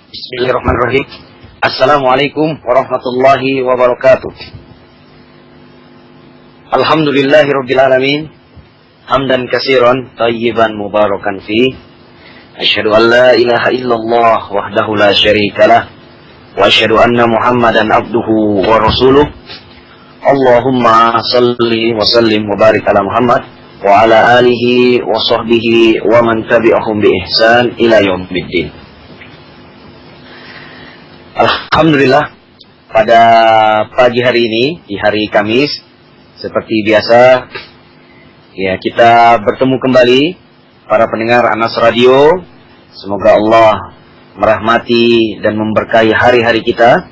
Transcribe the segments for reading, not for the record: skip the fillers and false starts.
Bismillahirrahmanirrahim. Assalamualaikum warahmatullahi wabarakatuh. Alhamdulillahirabbil alamin. Hamdan katsiran thayyiban mubarakan fi. Asyhadu an la ilaha illallah wahdahu la syarikalah wa asyhadu anna Muhammadan abduhu wa rasuluh. Allahumma salli wa sallim wa barik ala Muhammad wa ala alihi wa sahbihi wa man tabi'ahum bi ihsan ila yaumiddin. Alhamdulillah, pada pagi hari ini, di hari Kamis, seperti biasa, ya kita bertemu kembali para pendengar Anas Radio. Semoga Allah merahmati dan memberkahi hari-hari kita.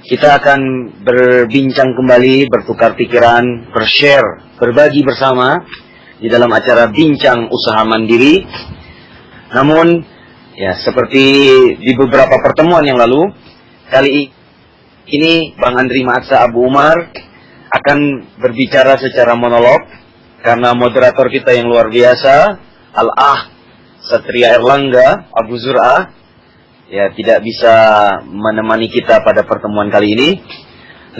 Kita akan berbincang kembali, bertukar pikiran, bershare, berbagi bersama di dalam acara Bincang Usaha Mandiri. Namun, ya, seperti di beberapa pertemuan yang lalu, kali ini Bang Andri Maatsa Abu Umar akan berbicara secara monolog karena moderator kita yang luar biasa, Al-Ah Satria Erlangga Abu Zur'ah, ya tidak bisa menemani kita pada pertemuan kali ini.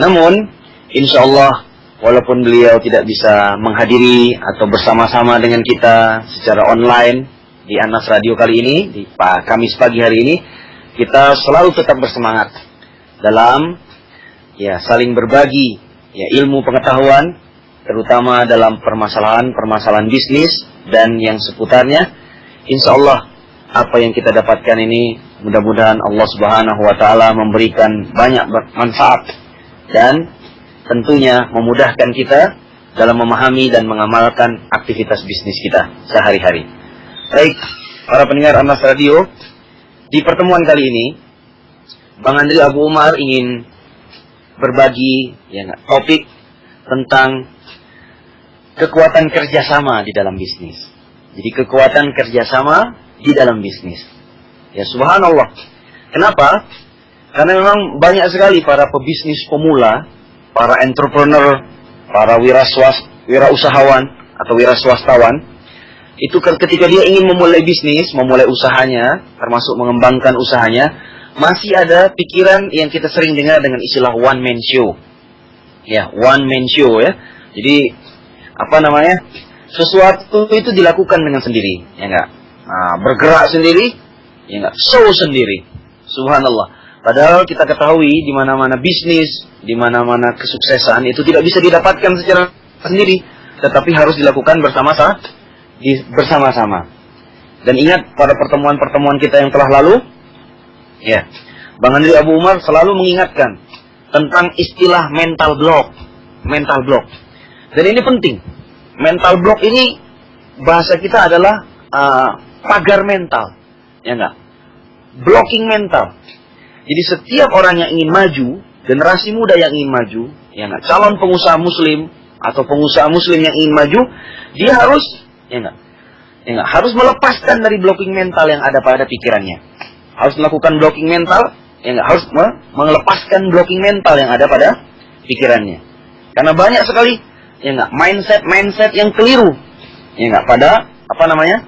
Namun, insya Allah, walaupun beliau tidak bisa menghadiri atau bersama-sama dengan kita secara online di Anas Radio kali ini, di Kamis pagi hari ini, kita selalu tetap bersemangat dalam ya saling berbagi ya ilmu pengetahuan, terutama dalam permasalahan bisnis dan yang seputarnya. Insya Allah apa yang kita dapatkan ini mudah-mudahan Allah Subhanahu wa Ta'ala memberikan banyak manfaat dan tentunya memudahkan kita dalam memahami dan mengamalkan aktivitas bisnis kita sehari-hari. Baik, para pendengar Anas Radio, di pertemuan kali ini, Bang Andri Abu Umar ingin berbagi ya, topik tentang kekuatan kerjasama di dalam bisnis. Jadi kekuatan kerjasama di dalam bisnis. Ya subhanallah. Kenapa? Karena memang banyak sekali para pebisnis pemula, para entrepreneur, para wirausahawan atau wiraswastawan, itu ketika dia ingin memulai bisnis, memulai usahanya, termasuk mengembangkan usahanya, masih ada pikiran yang kita sering dengar dengan istilah one man show. Ya, one man show ya. Jadi, apa namanya? Sesuatu itu dilakukan dengan sendiri, ya enggak? Nah, bergerak sendiri, ya enggak? Show sendiri. Subhanallah. Padahal kita ketahui di mana-mana bisnis, di mana-mana kesuksesan itu tidak bisa didapatkan secara sendiri, tetapi harus dilakukan bersama-sama. Dan ingat pada pertemuan-pertemuan kita yang telah lalu, ya, Bang Andri Abu Umar selalu mengingatkan tentang istilah mental block. Mental block. Dan ini penting. Mental block ini bahasa kita adalah pagar mental, ya enggak? Blocking mental. Jadi setiap orang yang ingin maju, generasi muda yang ingin maju, ya enggak? Calon pengusaha muslim atau pengusaha muslim yang ingin maju, dia harus ya enggak? Ya enggak? Harus melepaskan dari blocking mental yang ada pada pikirannya. Harus melakukan blocking mental, ya enggak? Harus melepaskan blocking mental yang ada pada pikirannya. Karena banyak sekali ya enggak mindset yang keliru. Ya enggak? Pada apa namanya?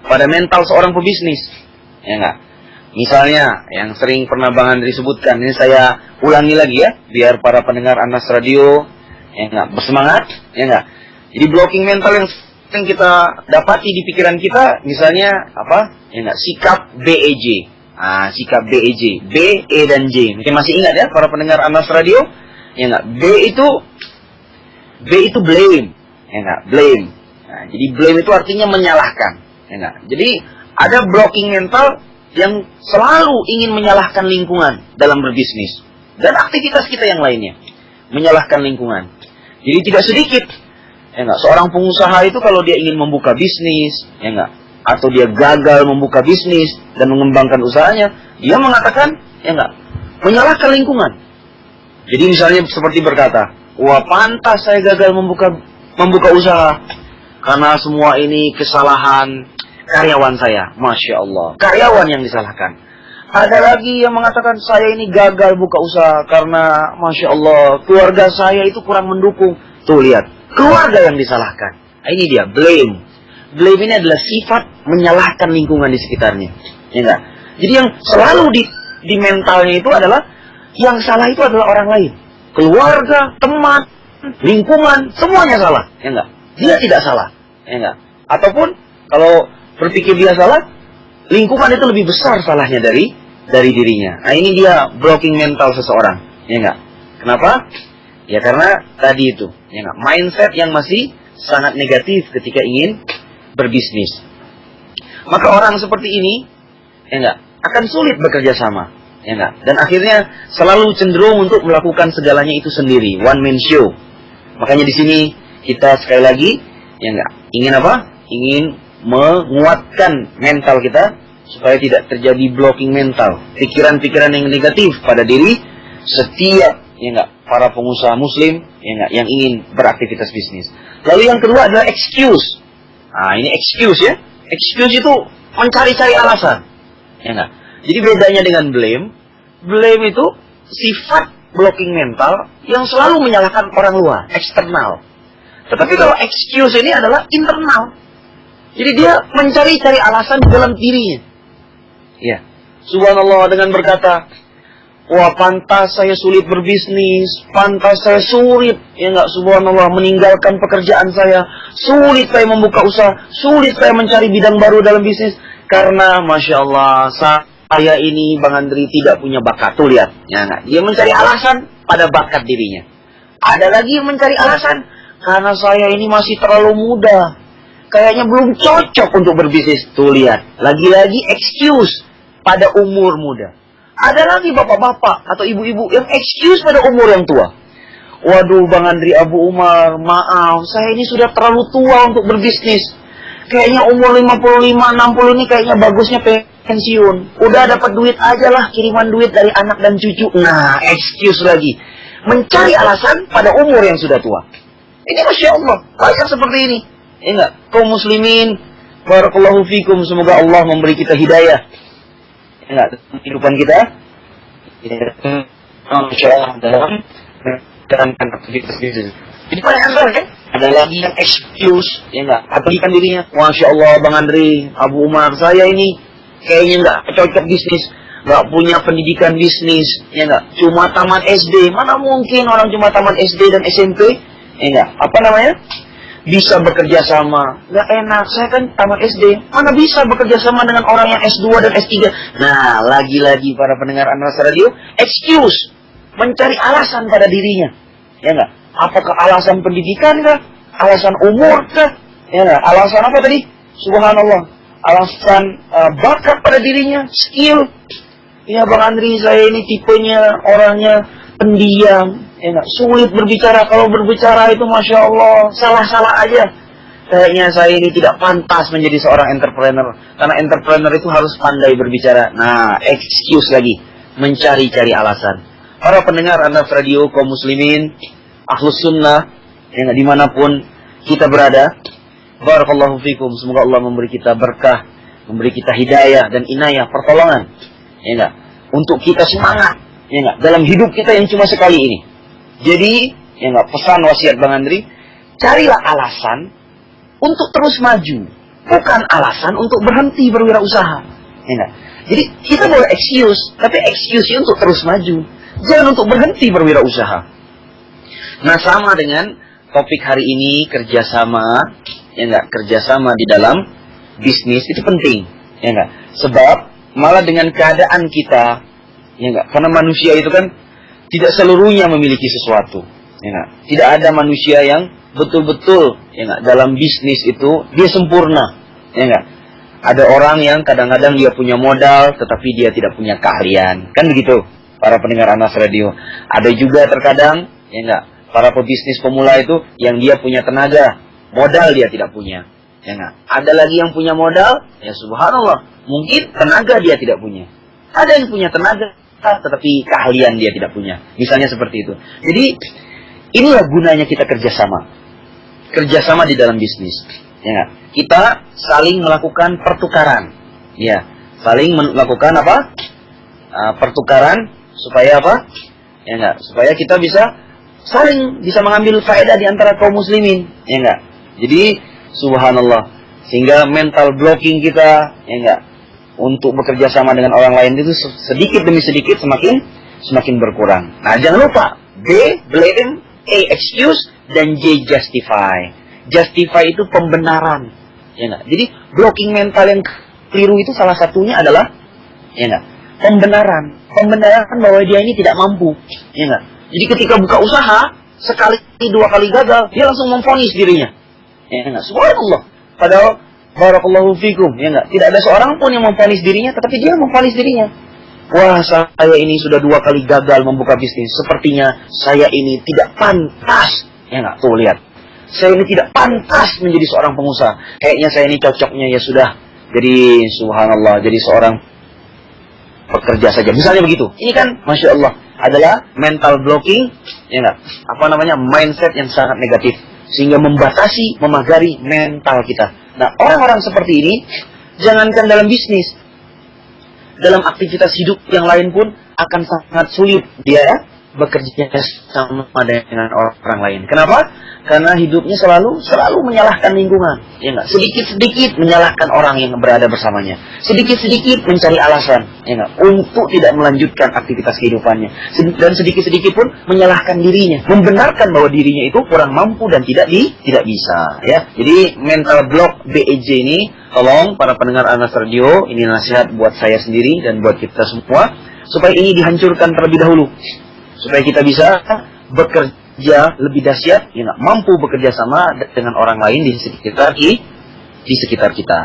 Pada mental seorang pebisnis. Ya enggak? Misalnya yang sering pernah Bang Andri sebutkan, ini saya ulangi lagi ya, biar para pendengar Anas Radio ya enggak bersemangat, ya enggak? Jadi blocking mental yang kita dapati di pikiran kita, misalnya apa? Ya enggak, sikap BEJ. Sikap BEJ, B, E dan J. Mungkin masih ingat ya para pendengar Anas Radio? Ya enggak, B itu blame. Ya enggak, blame. Nah, jadi blame itu artinya menyalahkan. Ya enggak? Jadi ada blocking mental yang selalu ingin menyalahkan lingkungan dalam berbisnis dan aktivitas kita yang lainnya. Menyalahkan lingkungan. Jadi tidak sedikit ya enggak, seorang pengusaha itu kalau dia ingin membuka bisnis, ya enggak, atau dia gagal membuka bisnis dan mengembangkan usahanya, dia mengatakan, ya enggak, menyalahkan lingkungan. Jadi misalnya seperti berkata, wah pantas saya gagal membuka usaha karena semua ini kesalahan karyawan saya. Masya Allah, karyawan yang disalahkan. Ada lagi yang mengatakan saya ini gagal buka usaha karena Masya Allah keluarga saya itu kurang mendukung. Tuh lihat, keluarga yang disalahkan. Ini dia, blame. Blame ini adalah sifat menyalahkan lingkungan di sekitarnya. Ya enggak? Jadi yang selalu di mentalnya itu adalah, yang salah itu adalah orang lain. Keluarga, teman, lingkungan, semuanya salah. Ya enggak? Dia tidak salah. Ya enggak? Ataupun kalau berpikir dia salah, lingkungan itu lebih besar salahnya dari dirinya. Nah, ini dia blocking mental seseorang. Ya enggak? Kenapa? Ya karena tadi itu, ya enggak? Mindset yang masih sangat negatif ketika ingin berbisnis. Maka orang seperti ini, ya enggak, akan sulit bekerja sama, ya enggak? Dan akhirnya selalu cenderung untuk melakukan segalanya itu sendiri, one man show. Makanya di sini kita sekali lagi, ya enggak, ingin apa? Ingin menguatkan mental kita supaya tidak terjadi blocking mental, pikiran-pikiran yang negatif pada diri setiap, ya enggak, para pengusaha muslim, ya enggak, yang ingin beraktivitas bisnis. Lalu yang kedua adalah excuse. Nah, ini excuse ya. Excuse itu mencari-cari alasan. Ya enggak? Jadi bedanya dengan blame. Blame itu sifat blocking mental yang selalu menyalahkan orang luar, eksternal. Tetapi kalau excuse ini adalah internal. Jadi dia mencari-cari alasan di dalam dirinya. Ya. Subhanallah, dengan berkata, wah, pantas saya sulit berbisnis, pantas saya sulit, ya enggak, subhanallah, meninggalkan pekerjaan saya, sulit saya membuka usaha, sulit saya mencari bidang baru dalam bisnis, karena Masya Allah, saya ini, Bang Andri, tidak punya bakat. Tuh lihat, ya enggak, dia mencari alasan pada bakat dirinya. Ada lagi yang mencari alasan, karena saya ini masih terlalu muda, kayaknya belum cocok untuk berbisnis. Tuh lihat, lagi-lagi excuse pada umur muda. Ada lagi bapak-bapak atau ibu-ibu yang excuse pada umur yang tua. Waduh, Bang Andri, Abu Umar, maaf, saya ini sudah terlalu tua untuk berbisnis. Kayaknya umur 55, 60 ini kayaknya bagusnya pensiun. Udah dapat duit aja lah, kiriman duit dari anak dan cucu. Nah, excuse lagi. Mencari alasan pada umur yang sudah tua. Ini Masya Allah, banyak seperti ini. Ya enggak? Kaum muslimin, barakallahu fikum, semoga Allah memberi kita hidayah. Enggak, kehidupan kita dalam aktivitas bisnis. Jadi banyak hal ya. Ada lagi yang excuse, ya enggak, apalagi dirinya, Masya Allah, Bang Andri, Abu Umar, saya ini kayaknya enggak cocok bisnis, enggak punya pendidikan bisnis, ya enggak, cuma tamat SD. Mana mungkin orang cuma tamat SD dan SMP, ya enggak, apa namanya, bisa bekerja sama. Nggak enak, saya kan tamat SD. Mana bisa bekerja sama dengan orang yang S2 dan S3. Nah, lagi-lagi para pendengar Anas Radio, excuse, mencari alasan pada dirinya. Ya nggak? Apakah alasan pendidikan kah? Alasan umur kah? Ya nggak? Alasan apa tadi? Subhanallah. Alasan bakat pada dirinya, skill. Ya Bang Andri, saya ini tipenya orangnya pendiam. Ya enggak, sulit berbicara. Kalau berbicara itu Masya Allah, salah-salah aja. Kayaknya saya ini tidak pantas menjadi seorang entrepreneur. Karena entrepreneur itu harus pandai berbicara. Nah, excuse lagi. Mencari-cari alasan. Para pendengar Anas Radio, kaum muslimin, ahlus sunnah, ya enggak, dimanapun kita berada, barakallahu fikum, semoga Allah memberi kita berkah, memberi kita hidayah dan inayah, pertolongan. Ya enggak, untuk kita semangat. Ya enggak, dalam hidup kita yang cuma sekali ini. Jadi, ya enggak, pesan wasiat Bang Andri, carilah alasan untuk terus maju, bukan alasan untuk berhenti berwirausaha. Ya enggak? Jadi, kita boleh excuse, tapi excuse-nya untuk terus maju, jangan untuk berhenti berwirausaha. Nah, sama dengan topik hari ini, kerjasama, ya enggak, kerjasama di dalam bisnis itu penting, ya enggak? Sebab malah dengan keadaan kita, ya enggak, karena manusia itu kan tidak seluruhnya memiliki sesuatu, ya enggak? Tidak ada manusia yang betul-betul, ya enggak, dalam bisnis itu dia sempurna, ya enggak? Ada orang yang kadang-kadang dia punya modal, tetapi dia tidak punya keahlian, kan begitu? Para pendengar Anas Radio. Ada juga terkadang, ya enggak, para pebisnis pemula itu yang dia punya tenaga, modal dia tidak punya, ya enggak? Ada lagi yang punya modal, ya subhanallah, mungkin tenaga dia tidak punya. Ada yang punya tenaga, tetapi keahlian dia tidak punya. Misalnya seperti itu. Jadi, inilah gunanya kita kerjasama. Kerjasama di dalam bisnis. Ya, kita saling melakukan pertukaran. Ya, saling melakukan apa? Pertukaran supaya apa? Ya enggak, supaya kita bisa saling bisa mengambil faedah di antara kaum muslimin. Ya enggak. Jadi, subhanallah, sehingga mental blocking kita, ya enggak, untuk bekerja sama dengan orang lain itu sedikit demi sedikit semakin berkurang. Nah, jangan lupa B, blame, A, excuse, dan J, justify. Justify itu pembenaran, ya enggak? Jadi blocking mental yang keliru itu salah satunya adalah, ya enggak, pembenaran bahwa dia ini tidak mampu, ya enggak? Jadi ketika buka usaha sekali dua kali gagal, dia langsung memvonis dirinya, ya enggak? Subhanallah. Padahal barakallahu fikum, ya enggak? Tidak ada seorang pun yang memvonis dirinya, tetapi dia memvonis dirinya. Wah, saya ini sudah 2 kali gagal membuka bisnis. Sepertinya saya ini tidak pantas, ya enggak? Tuh lihat. Saya ini tidak pantas menjadi seorang pengusaha. Kayaknya saya ini cocoknya ya sudah jadi, subhanallah, jadi seorang pekerja saja. Misalnya begitu. Ini kan, Masya Allah, adalah mental blocking, ya enggak? Apa namanya? Mindset yang sangat negatif. Sehingga membatasi, memagari mental kita. Nah, orang-orang seperti ini, jangankan dalam bisnis, dalam aktivitas hidup yang lain pun akan sangat sulit dia bekerja sama dengan orang lain. Kenapa? Karena hidupnya selalu menyalahkan lingkungan, ya enggak? Sedikit-sedikit menyalahkan orang yang berada bersamanya. Sedikit-sedikit mencari alasan, ya enggak? Untuk tidak melanjutkan aktivitas kehidupannya. Dan sedikit-sedikit pun menyalahkan dirinya, membenarkan bahwa dirinya itu kurang mampu dan tidak bisa, ya. Jadi mental block BEJ ini, tolong para pendengar Anas Radio, ini nasihat buat saya sendiri dan buat kita semua, supaya ini dihancurkan terlebih dahulu. Supaya kita bisa bekerja lebih dahsyat, ya, mampu bekerja sama dengan orang lain di sekitar kita.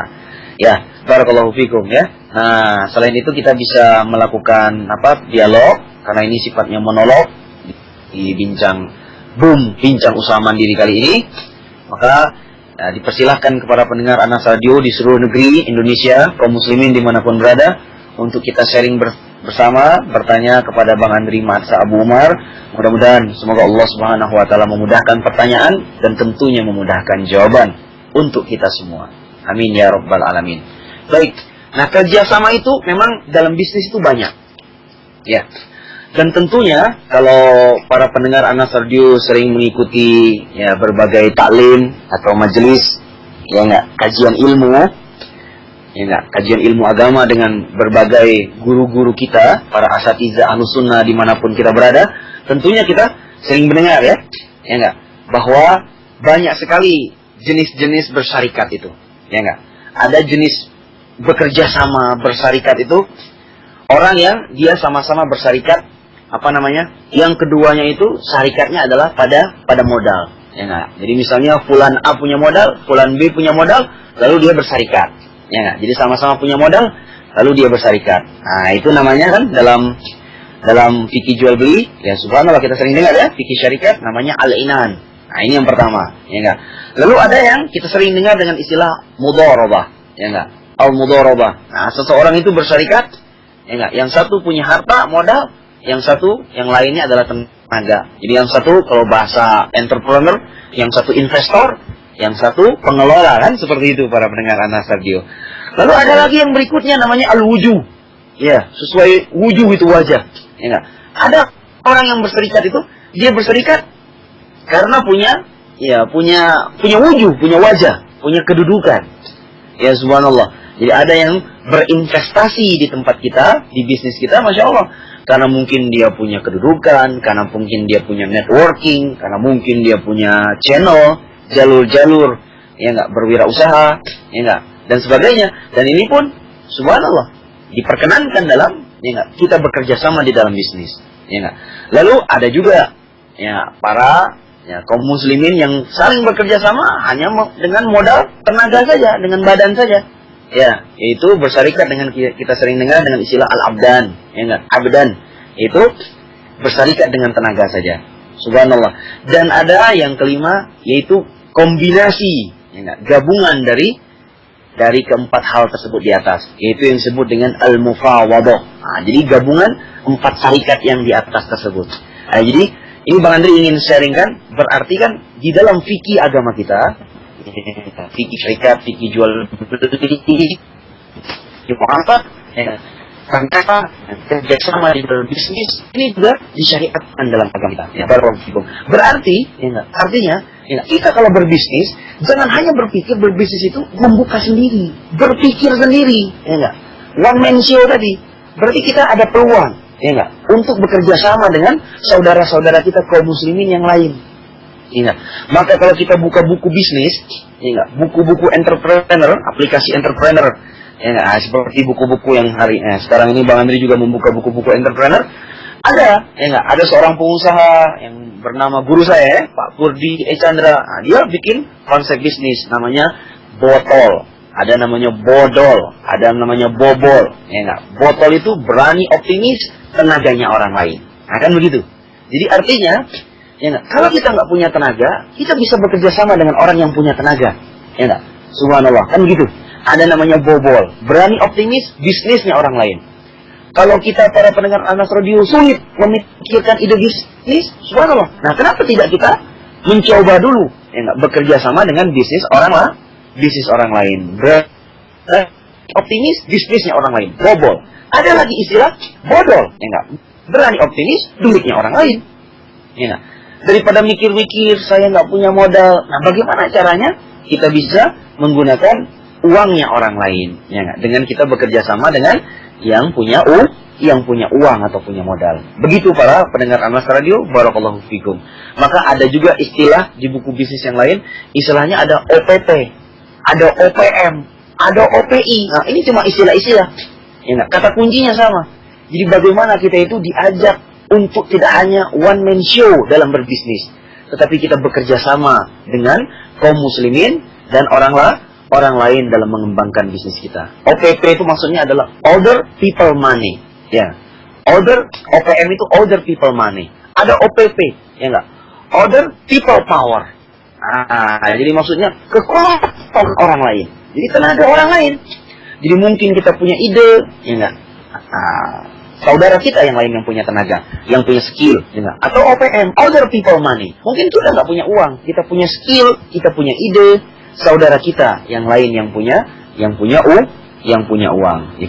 Ya, barakallahu fikum, ya. Nah, selain itu kita bisa melakukan dialog, karena ini sifatnya monolog di bincang usaha mandiri kali ini. Maka dipersilahkan kepada pendengar Anas Radio di seluruh negeri Indonesia, kaum muslimin dimanapun berada, untuk kita sharing bersama, bertanya kepada Bang Andri Matsa Abu Umar. Mudah-mudahan semoga Allah Subhanahu wa taala memudahkan pertanyaan dan tentunya memudahkan jawaban untuk kita semua. Amin ya rabbal alamin. Baik. Nah, kerjasama itu memang dalam bisnis itu banyak. Ya. Dan tentunya kalau para pendengar Anas Radio sering mengikuti ya berbagai taklim atau majelis, ya enggak, kajian ilmu, ya enggak, kajian ilmu agama dengan berbagai guru-guru kita, para asatidzah Ahlussunnah dimanapun kita berada, tentunya kita sering mendengar ya enggak, bahwa banyak sekali jenis-jenis bersarikat itu, ya enggak. Ada jenis bekerja sama bersarikat itu orang yang dia sama-sama bersarikat, yang keduanya itu sarikatnya adalah pada modal, ya enggak. Jadi misalnya fulan A punya modal, fulan B punya modal, lalu dia bersarikat. Ya enggak? Jadi sama-sama punya modal, lalu dia bersarikat. Nah, itu namanya kan dalam fikih jual beli, ya subhanallah kita sering dengar ya, fikih syarikat namanya al-inan. Nah, ini yang pertama, ya enggak? Lalu ada yang kita sering dengar dengan istilah mudharabah, ya enggak? Al-mudharabah. Nah, seseorang itu bersarikat, ya enggak? Yang satu punya harta, modal, yang lainnya adalah tenaga. Jadi yang satu kalau bahasa entrepreneur, yang satu investor, yang satu pengelola, kan seperti itu para pendengar Anas Radio. Lalu ada lagi yang berikutnya namanya al-wujuh. Ya, sesuai wujuh itu wajah. Ya enggak? Ada orang yang berserikat itu, dia berserikat karena punya wujuh, punya wajah, punya kedudukan. Ya subhanallah. Jadi ada yang berinvestasi di tempat kita, di bisnis kita, Masya Allah. Karena mungkin dia punya kedudukan, karena mungkin dia punya networking, karena mungkin dia punya channel, jalur-jalur, ya enggak, berwirausaha, ya enggak, dan sebagainya. Dan ini pun subhanallah diperkenankan dalam, ya enggak, kita bekerja sama di dalam bisnis, ya enggak. Lalu ada juga ya para kaum muslimin yang saling bekerja sama hanya dengan modal tenaga saja, dengan badan saja. Ya, yaitu bersarikat dengan kita sering dengar dengan istilah al-abdan, ya enggak, abdan, itu bersarikat dengan tenaga saja. Subhanallah. Dan ada yang kelima yaitu kombinasi, ya enggak, gabungan dari keempat hal tersebut di atas, yaitu yang disebut dengan al-mufawadah. Nah, jadi gabungan 4 syarikat yang di atas tersebut. Nah, jadi ini Bang Andri ingin sharingkan, berarti kan di dalam fikih agama kita, fikih syarikat, fikih jual beli, kerjasama di dalam bisnis, ini juga disyariatkan dalam agama kita. Ya, berarti, ya, artinya, ya, kita kalau berbisnis, jangan hanya berpikir berbisnis itu membuka sendiri, berpikir sendiri, ya enggak. one man show tadi. Berarti kita ada peluang, ya enggak, untuk bekerja sama dengan saudara-saudara kita kaum muslimin yang lain. Ingat, maka kalau kita buka buku bisnis, ya enggak, buku-buku entrepreneur, aplikasi entrepreneur, ya enggak, seperti buku-buku yang sekarang ini Bang Andri juga membuka buku-buku entrepreneur. Ada, ya enggak, ada seorang pengusaha yang bernama guru saya, Pak Kurdi Chandra. Nah, dia bikin konsep bisnis namanya botol. Ada namanya bodol, ada namanya bobol. Ya enggak? Botol itu berani, optimis, tenaganya orang lain. Nah, kan begitu. Jadi artinya, ya enggak, kalau kita nggak punya tenaga, kita bisa bekerja sama dengan orang yang punya tenaga. Ya enggak? Subhanallah, kan begitu. Ada namanya bobol, berani, optimis, bisnisnya orang lain. Kalau kita para pendengar Anas Radio sulit memikirkan ide bisnis, subhanallah. Nah, kenapa tidak kita mencoba dulu, ya enggak, bekerja sama dengan bisnis orang lain. Optimis, bisnisnya orang lain. Bobol. Ada lagi istilah bodol, ya enggak, berani, optimis, duitnya orang lain. Ya enggak? Daripada mikir-mikir saya nggak punya modal. Nah, bagaimana caranya kita bisa menggunakan uangnya orang lain, ya enggak? Dengan kita bekerja sama dengan yang punya uang atau punya modal. Begitu para pendengar Anas Radio, barakallahu fikum. Maka ada juga istilah di buku bisnis yang lain, istilahnya ada OPP, ada OPM, ada OPI. Nah, ini cuma istilah-istilah. Ya, kata kuncinya sama. Jadi bagaimana kita itu diajak untuk tidak hanya one man show dalam berbisnis, tetapi kita bekerja sama dengan kaum muslimin dan orang lain dalam mengembangkan bisnis kita. OPP itu maksudnya adalah Other People Money. Ya. OPM itu Other People Money. Ada OPP, ya enggak? Other People Power. Jadi maksudnya kekuatan orang lain. Jadi tenaga orang lain. Jadi mungkin kita punya ide, ya enggak? Saudara kita yang lain yang punya tenaga, yang punya skill, ya enggak? Atau OPM, Other People Money. Mungkin kita nggak punya uang, kita punya skill, kita punya ide. Saudara kita yang lain yang punya uang. Ya,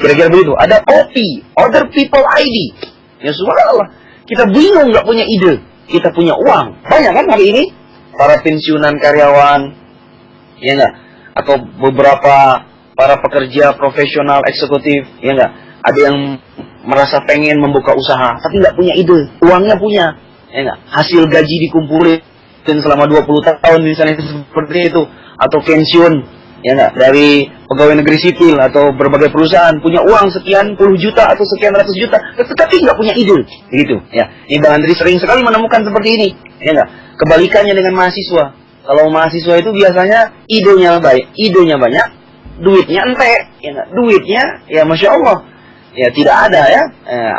kira-kira begitu. Ada OP, Other People ID. Ya subhanallah. Kita bingung nggak punya ide, kita punya uang. Banyak kan hari ini para pensiunan karyawan, ya enggak? Atau beberapa para pekerja profesional eksekutif, ya enggak? Ada yang merasa pengen membuka usaha, tapi nggak punya ide, uangnya punya, ya enggak? Hasil gaji dikumpulin selama 20 tahun misalnya seperti itu. Atau pensiun, ya enggak, dari pegawai negeri sipil atau berbagai perusahaan, punya uang sekian puluh juta atau sekian ratus juta, tetapi nggak punya ide, gitu. Ya, ini Bang Andri sering sekali menemukan seperti ini, ya enggak. Kebalikannya dengan mahasiswa. Kalau mahasiswa itu biasanya idenya banyak, duitnya entek, ya enggak, duitnya ya masya Allah, ya tidak ada ya,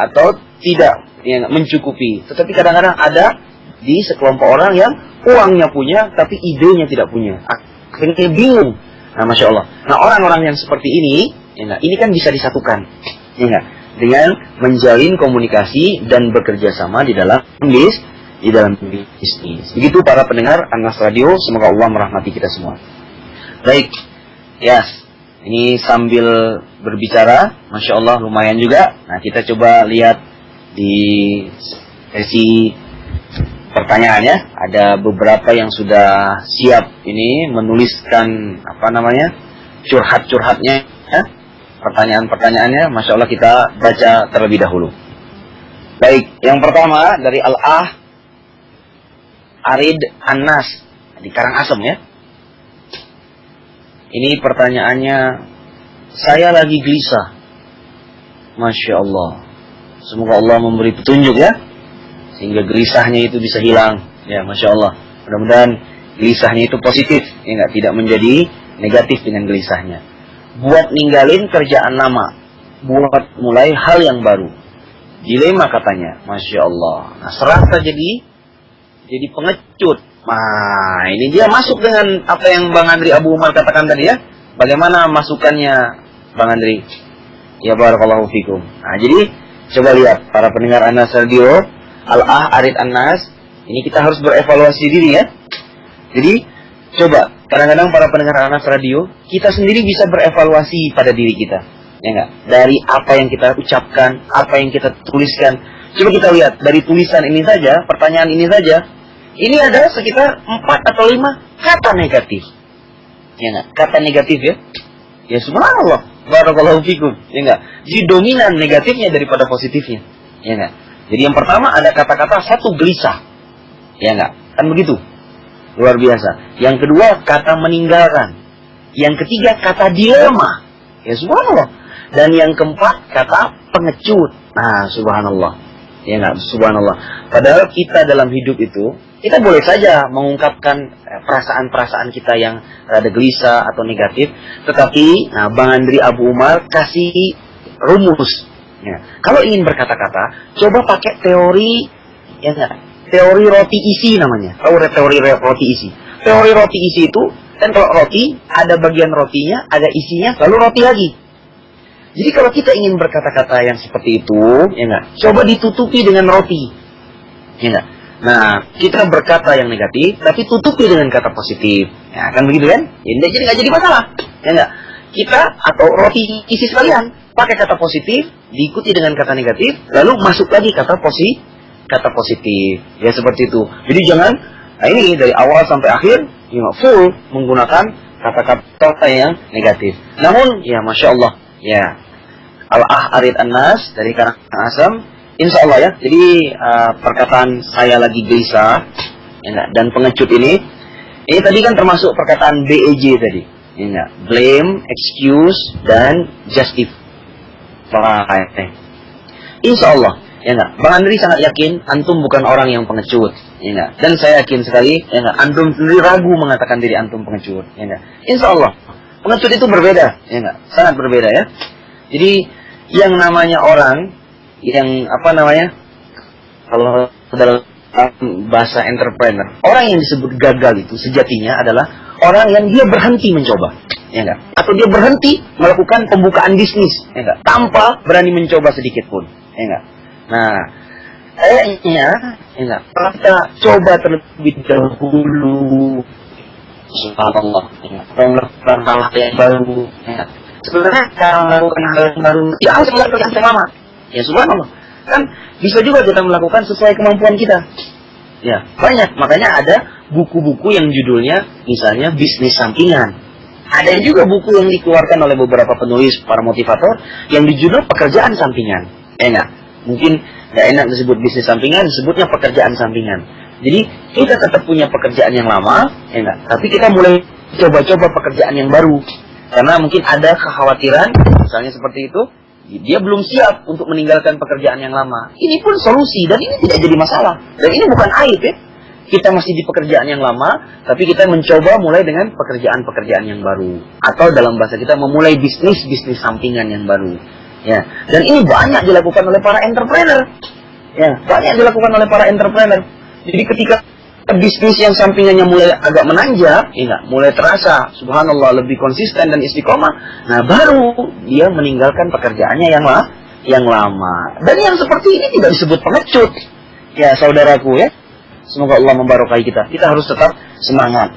atau tidak ya mencukupi. Tetapi kadang-kadang ada di sekelompok orang yang uangnya punya, tapi idenya tidak punya. Akhirnya bingung. Nah, masya Allah. Nah, orang-orang yang seperti ini, ya enggak, ini kan bisa disatukan, ya enggak, dengan menjalin komunikasi dan bekerja sama di dalam bisnis. Begitu para pendengar Anas Radio, semoga Allah merahmati kita semua. Baik, ya, ini sambil berbicara, masya Allah lumayan juga. Nah, kita coba lihat di sesi pertanyaannya, ada beberapa yang sudah siap ini menuliskan curhat-curhatnya, ya? Pertanyaan-pertanyaannya, masya Allah kita baca terlebih dahulu. Baik, yang pertama dari Al-Ah Arid Anas di Karangasem ya. Ini pertanyaannya, saya lagi gelisah, masya Allah. Semoga Allah memberi petunjuk ya, sehingga gelisahnya itu bisa hilang. Ya, masya Allah. Mudah-mudahan gelisahnya itu positif, ya nggak, tidak menjadi negatif dengan gelisahnya. Buat ninggalin kerjaan lama, buat mulai hal yang baru. Dilema katanya, masya Allah. Nah, serasa jadi pengecut. Nah, ini dia masuk dengan apa yang Bang Andri Abu Umar katakan tadi ya. Bagaimana masukannya Bang Andri? Ya barakallahu fikum. Nah, jadi coba lihat para pendengar Anas Radio, Al-Ah Arid Anas, ini kita harus berevaluasi diri ya. Jadi coba, kadang-kadang para pendengar Anas Radio, kita sendiri bisa berevaluasi pada diri kita, ya enggak? Dari apa yang kita ucapkan, apa yang kita tuliskan. Coba kita lihat dari tulisan ini saja, pertanyaan ini saja, ini ada sekitar 4 atau 5 kata negatif, ya enggak? Kata negatif ya. Ya subhanallah. Barakallahu fikum, ya enggak? Jadi dominan negatifnya daripada positifnya, ya enggak? Jadi yang pertama ada kata-kata satu gelisah, ya enggak? Kan begitu, luar biasa. Yang kedua kata meninggalkan, yang ketiga kata dilema, ya subhanallah. Dan yang keempat kata pengecut. Nah, subhanallah, ya enggak? Subhanallah. Padahal kita dalam hidup itu kita boleh saja mengungkapkan perasaan-perasaan kita yang rada gelisah atau negatif, tetapi nah, Bang Andri Abu Umar kasih rumus. Ya. Kalau ingin berkata-kata, coba pakai teori, ya enggak? Teori roti isi namanya. Tahu teori roti isi? Teori roti isi itu kan kalau roti ada bagian rotinya, ada isinya, lalu roti lagi. Jadi kalau kita ingin berkata-kata yang seperti itu, ya enggak? Coba ditutupi dengan roti, ya enggak? Nah, kita berkata yang negatif, tapi tutupi dengan kata positif. Ya, kan begitu kan? Ya, jadi nggak jadi masalah. Ya enggak? Kita atau roti isi sekalian, pakai kata positif, diikuti dengan kata negatif, lalu masuk lagi kata positif. Ya, seperti itu. Jadi jangan, nah ini dari awal sampai akhir, ya, full menggunakan kata-kata yang negatif. Namun, ya Masya Allah, ya, Al-Arid An-Nas dari Karangan Asam, insya Allah ya, jadi perkataan saya lagi gelisah ya, dan pengecut ini tadi kan termasuk perkataan BEJ tadi, ya, blame, excuse, dan justify. Insya Allah, ya, Bang Andri sangat yakin antum bukan orang yang pengecut, ya, dan saya yakin sekali, ya, antum sendiri ragu mengatakan diri antum pengecut, ya, insya Allah pengecut itu berbeda, ya, sangat berbeda ya. Jadi yang namanya orang yang apa namanya, kalau dalam bahasa entrepreneur, orang yang disebut gagal itu sejatinya adalah orang yang dia berhenti mencoba, ya enggak? Atau dia berhenti melakukan pembukaan bisnis, ya enggak? Tanpa berani mencoba sedikit pun, ya enggak? Nah, kayaknya, ya enggak? Kalau kita coba terlebih dahulu, subhanallah, ya enggak? Kalau melakukan hal yang baru, ya enggak? Sebenarnya kalau melakukan hal yang baru, ya harus melakukan yang lama. Ya subhanallah, kan bisa juga kita melakukan sesuai kemampuan kita. Ya, banyak. Makanya ada buku-buku yang judulnya misalnya bisnis sampingan. Ada juga buku yang dikeluarkan oleh beberapa penulis, para motivator, yang dijudul pekerjaan sampingan. Enggak. Mungkin nggak enak disebut bisnis sampingan, disebutnya pekerjaan sampingan. Jadi kita tetap punya pekerjaan yang lama, enggak. Tapi kita mulai coba-coba pekerjaan yang baru. Karena mungkin ada kekhawatiran, misalnya seperti itu. Dia belum siap untuk meninggalkan pekerjaan yang lama. Ini pun solusi dan ini tidak jadi masalah. Dan ini bukan aib ya. Kita masih di pekerjaan yang lama, tapi kita mencoba mulai dengan pekerjaan-pekerjaan yang baru. Atau dalam bahasa kita memulai bisnis-bisnis sampingan yang baru. Ya. Dan ini banyak dilakukan oleh para entrepreneur. Ya, banyak dilakukan oleh para entrepreneur. Jadi ketika bisnis yang sampingannya mulai agak menanjak, ya, mulai terasa, subhanallah, lebih konsisten dan istiqomah, nah baru dia meninggalkan pekerjaannya yang lama. Dan yang seperti ini tidak disebut pengecut. Ya, saudaraku ya, semoga Allah memberkahi kita. Kita harus tetap semangat.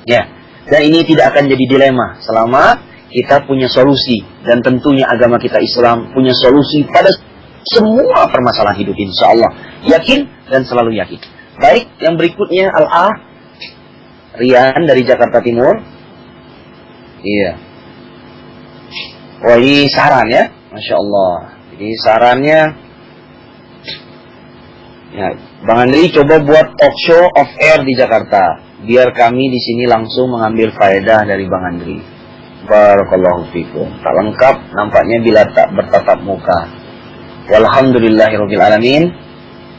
Ya, dan ini tidak akan jadi dilema selama kita punya solusi. Dan tentunya agama kita Islam punya solusi pada semua permasalahan hidup, insya Allah. Yakin dan selalu yakin. Baik, yang berikutnya Al-Ah Rian dari Jakarta Timur. Iya. Wah, ini saran ya, Masya Allah. Jadi sarannya, ya, Bang Andri coba buat talk show off air di Jakarta, biar kami di sini langsung mengambil faedah dari Bang Andri. Barakallahu fikum. Tak lengkap nampaknya bila tak bertatap muka. Walhamdulillahirabbil alamin.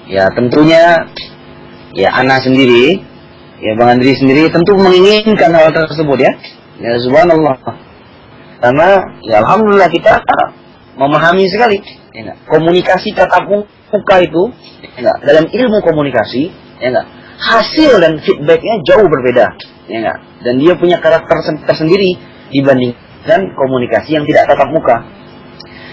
Ya, tentunya ya, Ana sendiri, ya Bang Andri sendiri tentu menginginkan hal tersebut ya. Ya subhanallah. Karena ya alhamdulillah kita memahami sekali. Ya, komunikasi tatap muka itu, ya, dalam ilmu komunikasi, ya, hasil dan feedbacknya jauh berbeda. Ya, dan dia punya karakter tersendiri dibandingkan komunikasi yang tidak tatap muka.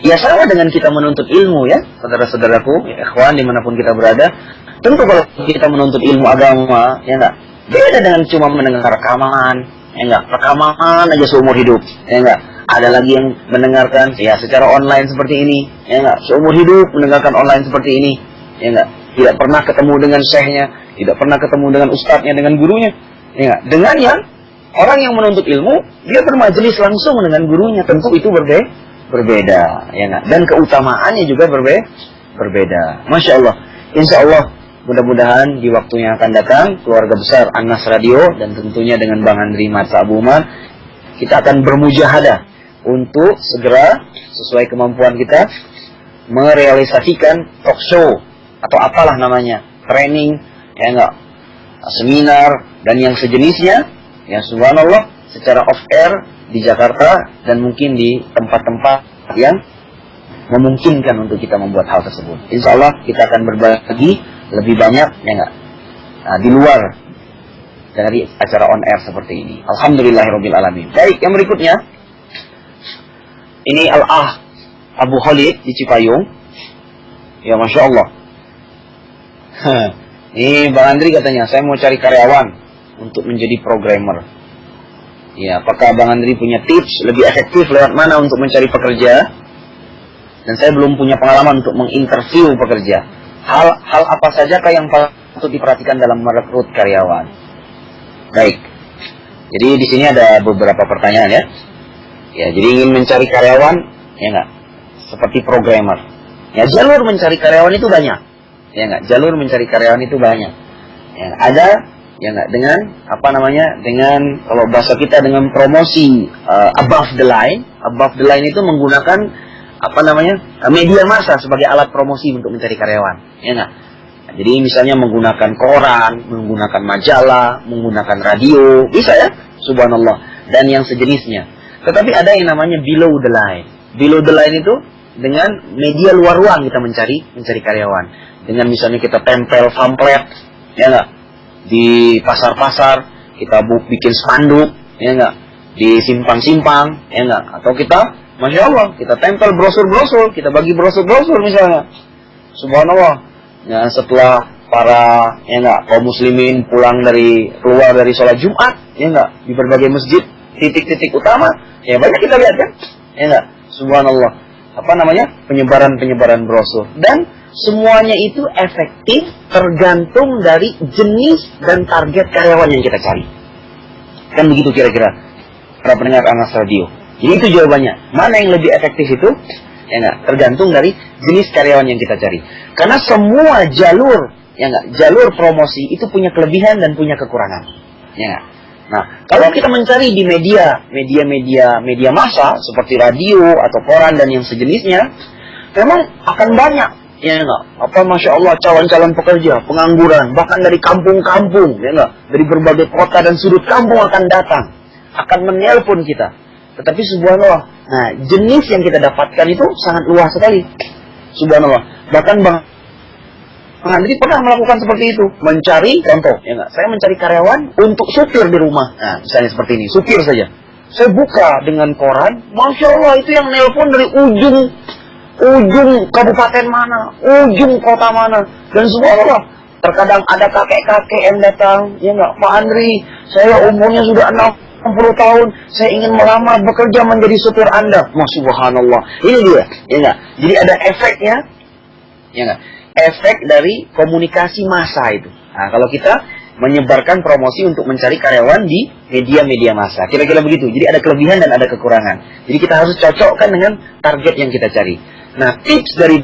Ya sama dengan kita menuntut ilmu ya, saudara-saudaraku, ya, ikhwan dimanapun kita berada. Tentu kalau kita menuntut ilmu agama, ya enggak, beda dengan cuma mendengar rekaman, ya enggak, rekaman aja seumur hidup, ya enggak. Ada lagi yang mendengarkan ya secara online seperti ini, ya enggak, seumur hidup mendengarkan online seperti ini, ya enggak. Tidak pernah ketemu dengan syekhnya, tidak pernah ketemu dengan ustadznya, dengan gurunya, ya enggak. Dengan yang Orang yang menuntut ilmu, dia bermajelis langsung dengan gurunya, tentu itu berbeda, ya nggak? Dan keutamaannya juga berbeda. Masya Allah. Insya Allah, mudah-mudahan di waktu yang akan datang, keluarga besar Anas Radio, dan tentunya dengan Bang Andri Marsa Abu Umar, kita akan bermujahadah untuk segera, sesuai kemampuan kita, merealisasikan talk show, atau apalah namanya, training, ya nggak? Seminar, dan yang sejenisnya, ya subhanallah, secara off air di Jakarta dan mungkin di tempat-tempat yang memungkinkan untuk kita membuat hal tersebut. Insya Allah kita akan berbagi lebih banyak, ya enggak, di luar dari acara on air seperti ini. Alhamdulillahirabbil alamin. Baik, yang berikutnya ini Al-Ah Abu Khalid di Cipayung. Ya Masya Allah. Ini Bang Andri katanya, saya mau cari karyawan untuk menjadi programmer. Ya, apakah Bang Andri punya tips lebih efektif lewat mana untuk mencari pekerja? Dan saya belum punya pengalaman untuk menginterview pekerja. Hal apa sajakah yang patut diperhatikan dalam merekrut karyawan? Baik. Jadi di sini ada beberapa pertanyaan ya. Ya, jadi ingin mencari karyawan, ya enggak? Seperti programmer. Ya, jalur mencari karyawan itu banyak. Ya enggak? Jalur mencari karyawan itu banyak. Ya, ada, ya enggak, dengan apa namanya, dengan kalau bahasa kita dengan promosi above the line. Above the line itu menggunakan apa namanya, media massa sebagai alat promosi untuk mencari karyawan, ya enggak? Nah, jadi misalnya menggunakan koran, menggunakan majalah, menggunakan radio, bisa ya, subhanallah, dan yang sejenisnya. Tetapi ada yang namanya below the line. Below the line itu dengan media luar ruang kita mencari karyawan. Dengan misalnya kita tempel pamflet, ya enggak, di pasar-pasar, kita bikin spanduk, ya enggak, di simpang-simpang, ya enggak, atau kita, Masya Allah, kita tempel brosur-brosur, kita bagi brosur-brosur misalnya, subhanallah. Ya, setelah para, ya enggak, kaum muslimin keluar dari sholat Jumat, ya enggak, di berbagai masjid, titik-titik utama, ya banyak kita lihat kan, ya enggak, subhanallah, apa namanya, penyebaran brosur. Dan semuanya itu efektif tergantung dari jenis dan target karyawan yang kita cari. Kan begitu kira-kira para pendengar Anas Radio. Jadi itu jawabannya. Mana yang lebih efektif itu? Ya enggak, tergantung dari jenis karyawan yang kita cari. Karena semua jalur, ya enggak, jalur promosi itu punya kelebihan dan punya kekurangan. Ya enggak? Nah, kalau kita mencari di media massa seperti radio atau koran dan yang sejenisnya, memang akan banyak, ya enggak, apa Masya Allah, calon-calon pekerja, pengangguran, bahkan dari kampung-kampung, ya enggak, dari berbagai kota dan sudut kampung akan datang, akan menelpon kita. Tetapi subhanallah, nah jenis yang kita dapatkan itu sangat luas sekali, subhanallah. Bahkan Bang Andri pernah melakukan seperti itu, mencari, contoh, ya enggak, saya mencari karyawan untuk supir di rumah. Nah, misalnya seperti ini, supir saja. Saya buka dengan koran, Masya Allah, itu yang nelpon dari ujung kabupaten mana, ujung kota mana, dan subhanallah, terkadang ada kakek-kakek yang datang, ya enggak, Pak Andri, saya umurnya sudah 60 tahun, saya ingin melamar bekerja menjadi supir Anda. Subhanallah, ini dia, ya enggak, jadi ada efeknya, ya enggak, efek dari komunikasi massa itu. Nah, kalau kita menyebarkan promosi untuk mencari karyawan di media-media massa, kira-kira begitu. Jadi ada kelebihan dan ada kekurangan. Jadi kita harus cocokkan dengan target yang kita cari. Nah, tips dari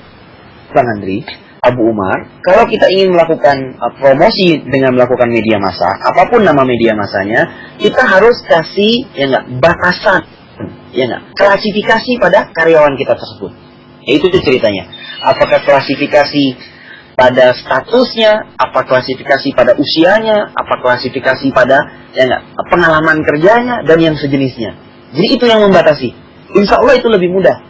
Bang Andri Abu Umar, kalau kita ingin melakukan promosi dengan melakukan media massa, apapun nama media massanya, kita harus kasih, ya enggak, batasan, ya enggak, klasifikasi pada karyawan kita tersebut. Ya, itu ceritanya. Apakah klasifikasi pada statusnya, apa klasifikasi pada usianya, apa klasifikasi pada, ya enggak, pengalaman kerjanya dan yang sejenisnya. Jadi itu yang membatasi. Insya Allah itu lebih mudah.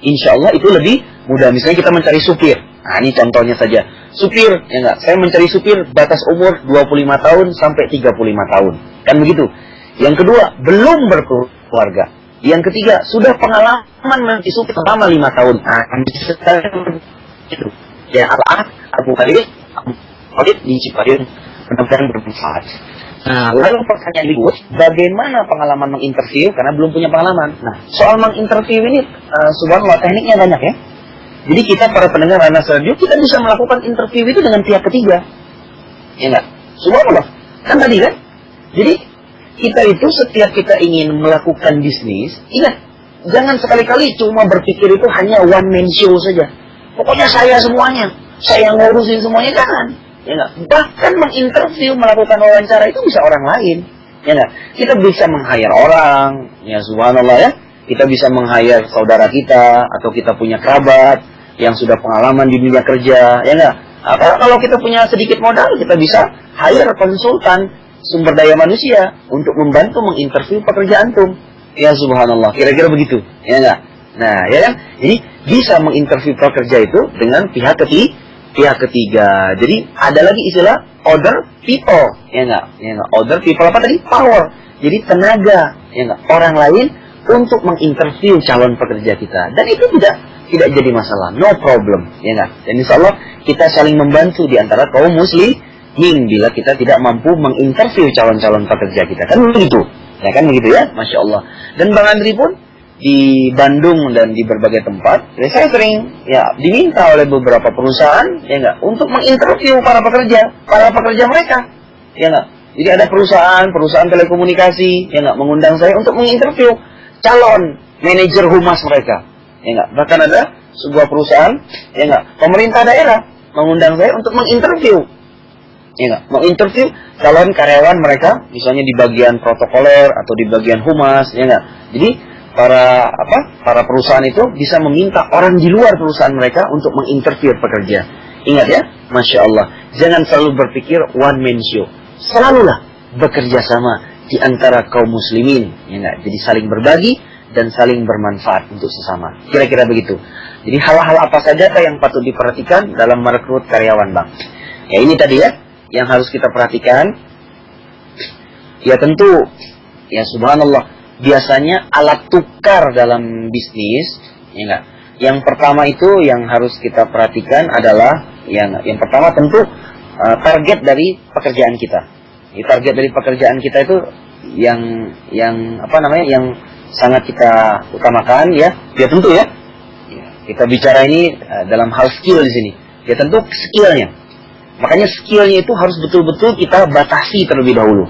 Insya Allah itu lebih mudah. Misalnya kita mencari supir. Nah, ini contohnya saja. Supir, ya enggak, saya mencari supir batas umur 25 tahun sampai 35 tahun. Kan begitu. Yang kedua, belum berkeluarga. Yang ketiga, sudah pengalaman menjadi supir selama 5 tahun. Nah, itu. Ya, Abu Khalid di Cipayung, benar-benar bermanfaat. Nah, lalu pertanyaan berikut, bagaimana pengalaman menginterview karena belum punya pengalaman? Nah, soal menginterview ini, subhanallah, tekniknya banyak ya. Jadi kita para pendengar Anas Radio, kita bisa melakukan interview itu dengan pihak ketiga. Ya enggak? Subhanallah. Kan tadi kan? Jadi kita itu setiap kita ingin melakukan bisnis, ingat, jangan sekali-kali cuma berpikir itu hanya one man show saja. Pokoknya saya semuanya, saya ngurusin semuanya, jangan. Ya enggak? Bahkan menginterview, melakukan wawancara itu bisa orang lain. Ya enggak? Kita bisa meng-hire orang, ya subhanallah ya. Kita bisa meng-hire saudara kita, atau kita punya kerabat yang sudah pengalaman di dunia kerja, ya enggak? Atau kalau kita punya sedikit modal, kita bisa hire konsultan sumber daya manusia untuk membantu menginterview pekerjaan antum. Ya subhanallah, kira-kira begitu, ya enggak? Nah, ya kan? Jadi bisa menginterview pekerja itu dengan pihak ketiga. Jadi ada lagi istilah other people, ya enggak? Ya enggak? Other people apa tadi? Power. Jadi tenaga, ya enggak? Orang lain untuk menginterview calon pekerja kita. Dan itu tidak jadi masalah, no problem, ya enggak? Dan insya Allah kita saling membantu di antara kaum muslimin bila kita tidak mampu menginterview calon-calon pekerja kita. Kan begitu. Ya kan begitu ya, Masya Allah. Dan Bang Andri pun di Bandung dan di berbagai tempat, ya saya sering ya diminta oleh beberapa perusahaan, ya enggak, untuk menginterview para pekerja mereka, ya enggak. Jadi ada perusahaan telekomunikasi, ya enggak, mengundang saya untuk menginterview calon manajer humas mereka, ya enggak. Bahkan ada sebuah perusahaan, ya enggak, pemerintah daerah mengundang saya untuk menginterview. Ya enggak, menginterview calon karyawan mereka, misalnya di bagian protokoler atau di bagian humas, ya enggak. Jadi para perusahaan itu bisa meminta orang di luar perusahaan mereka untuk menginterview pekerja. Ingat ya, Masya Allah, jangan selalu berpikir one man show. Selalulah bekerja sama di antara kaum muslimin, ya enggak. Jadi saling berbagi dan saling bermanfaat untuk sesama. Kira-kira begitu. Jadi hal-hal apa saja yang patut diperhatikan dalam merekrut karyawan, Bang? Ya ini tadi ya yang harus kita perhatikan. Ya tentu, ya subhanallah, biasanya alat tukar dalam bisnis, ya enggak. Yang pertama itu yang harus kita perhatikan adalah yang pertama tentu target dari pekerjaan kita. Target dari pekerjaan kita itu yang sangat kita utamakan, ya. Ya tentu ya. Kita bicara ini dalam hal skill di sini. Ya tentu skillnya. Makanya skillnya itu harus betul-betul kita batasi terlebih dahulu.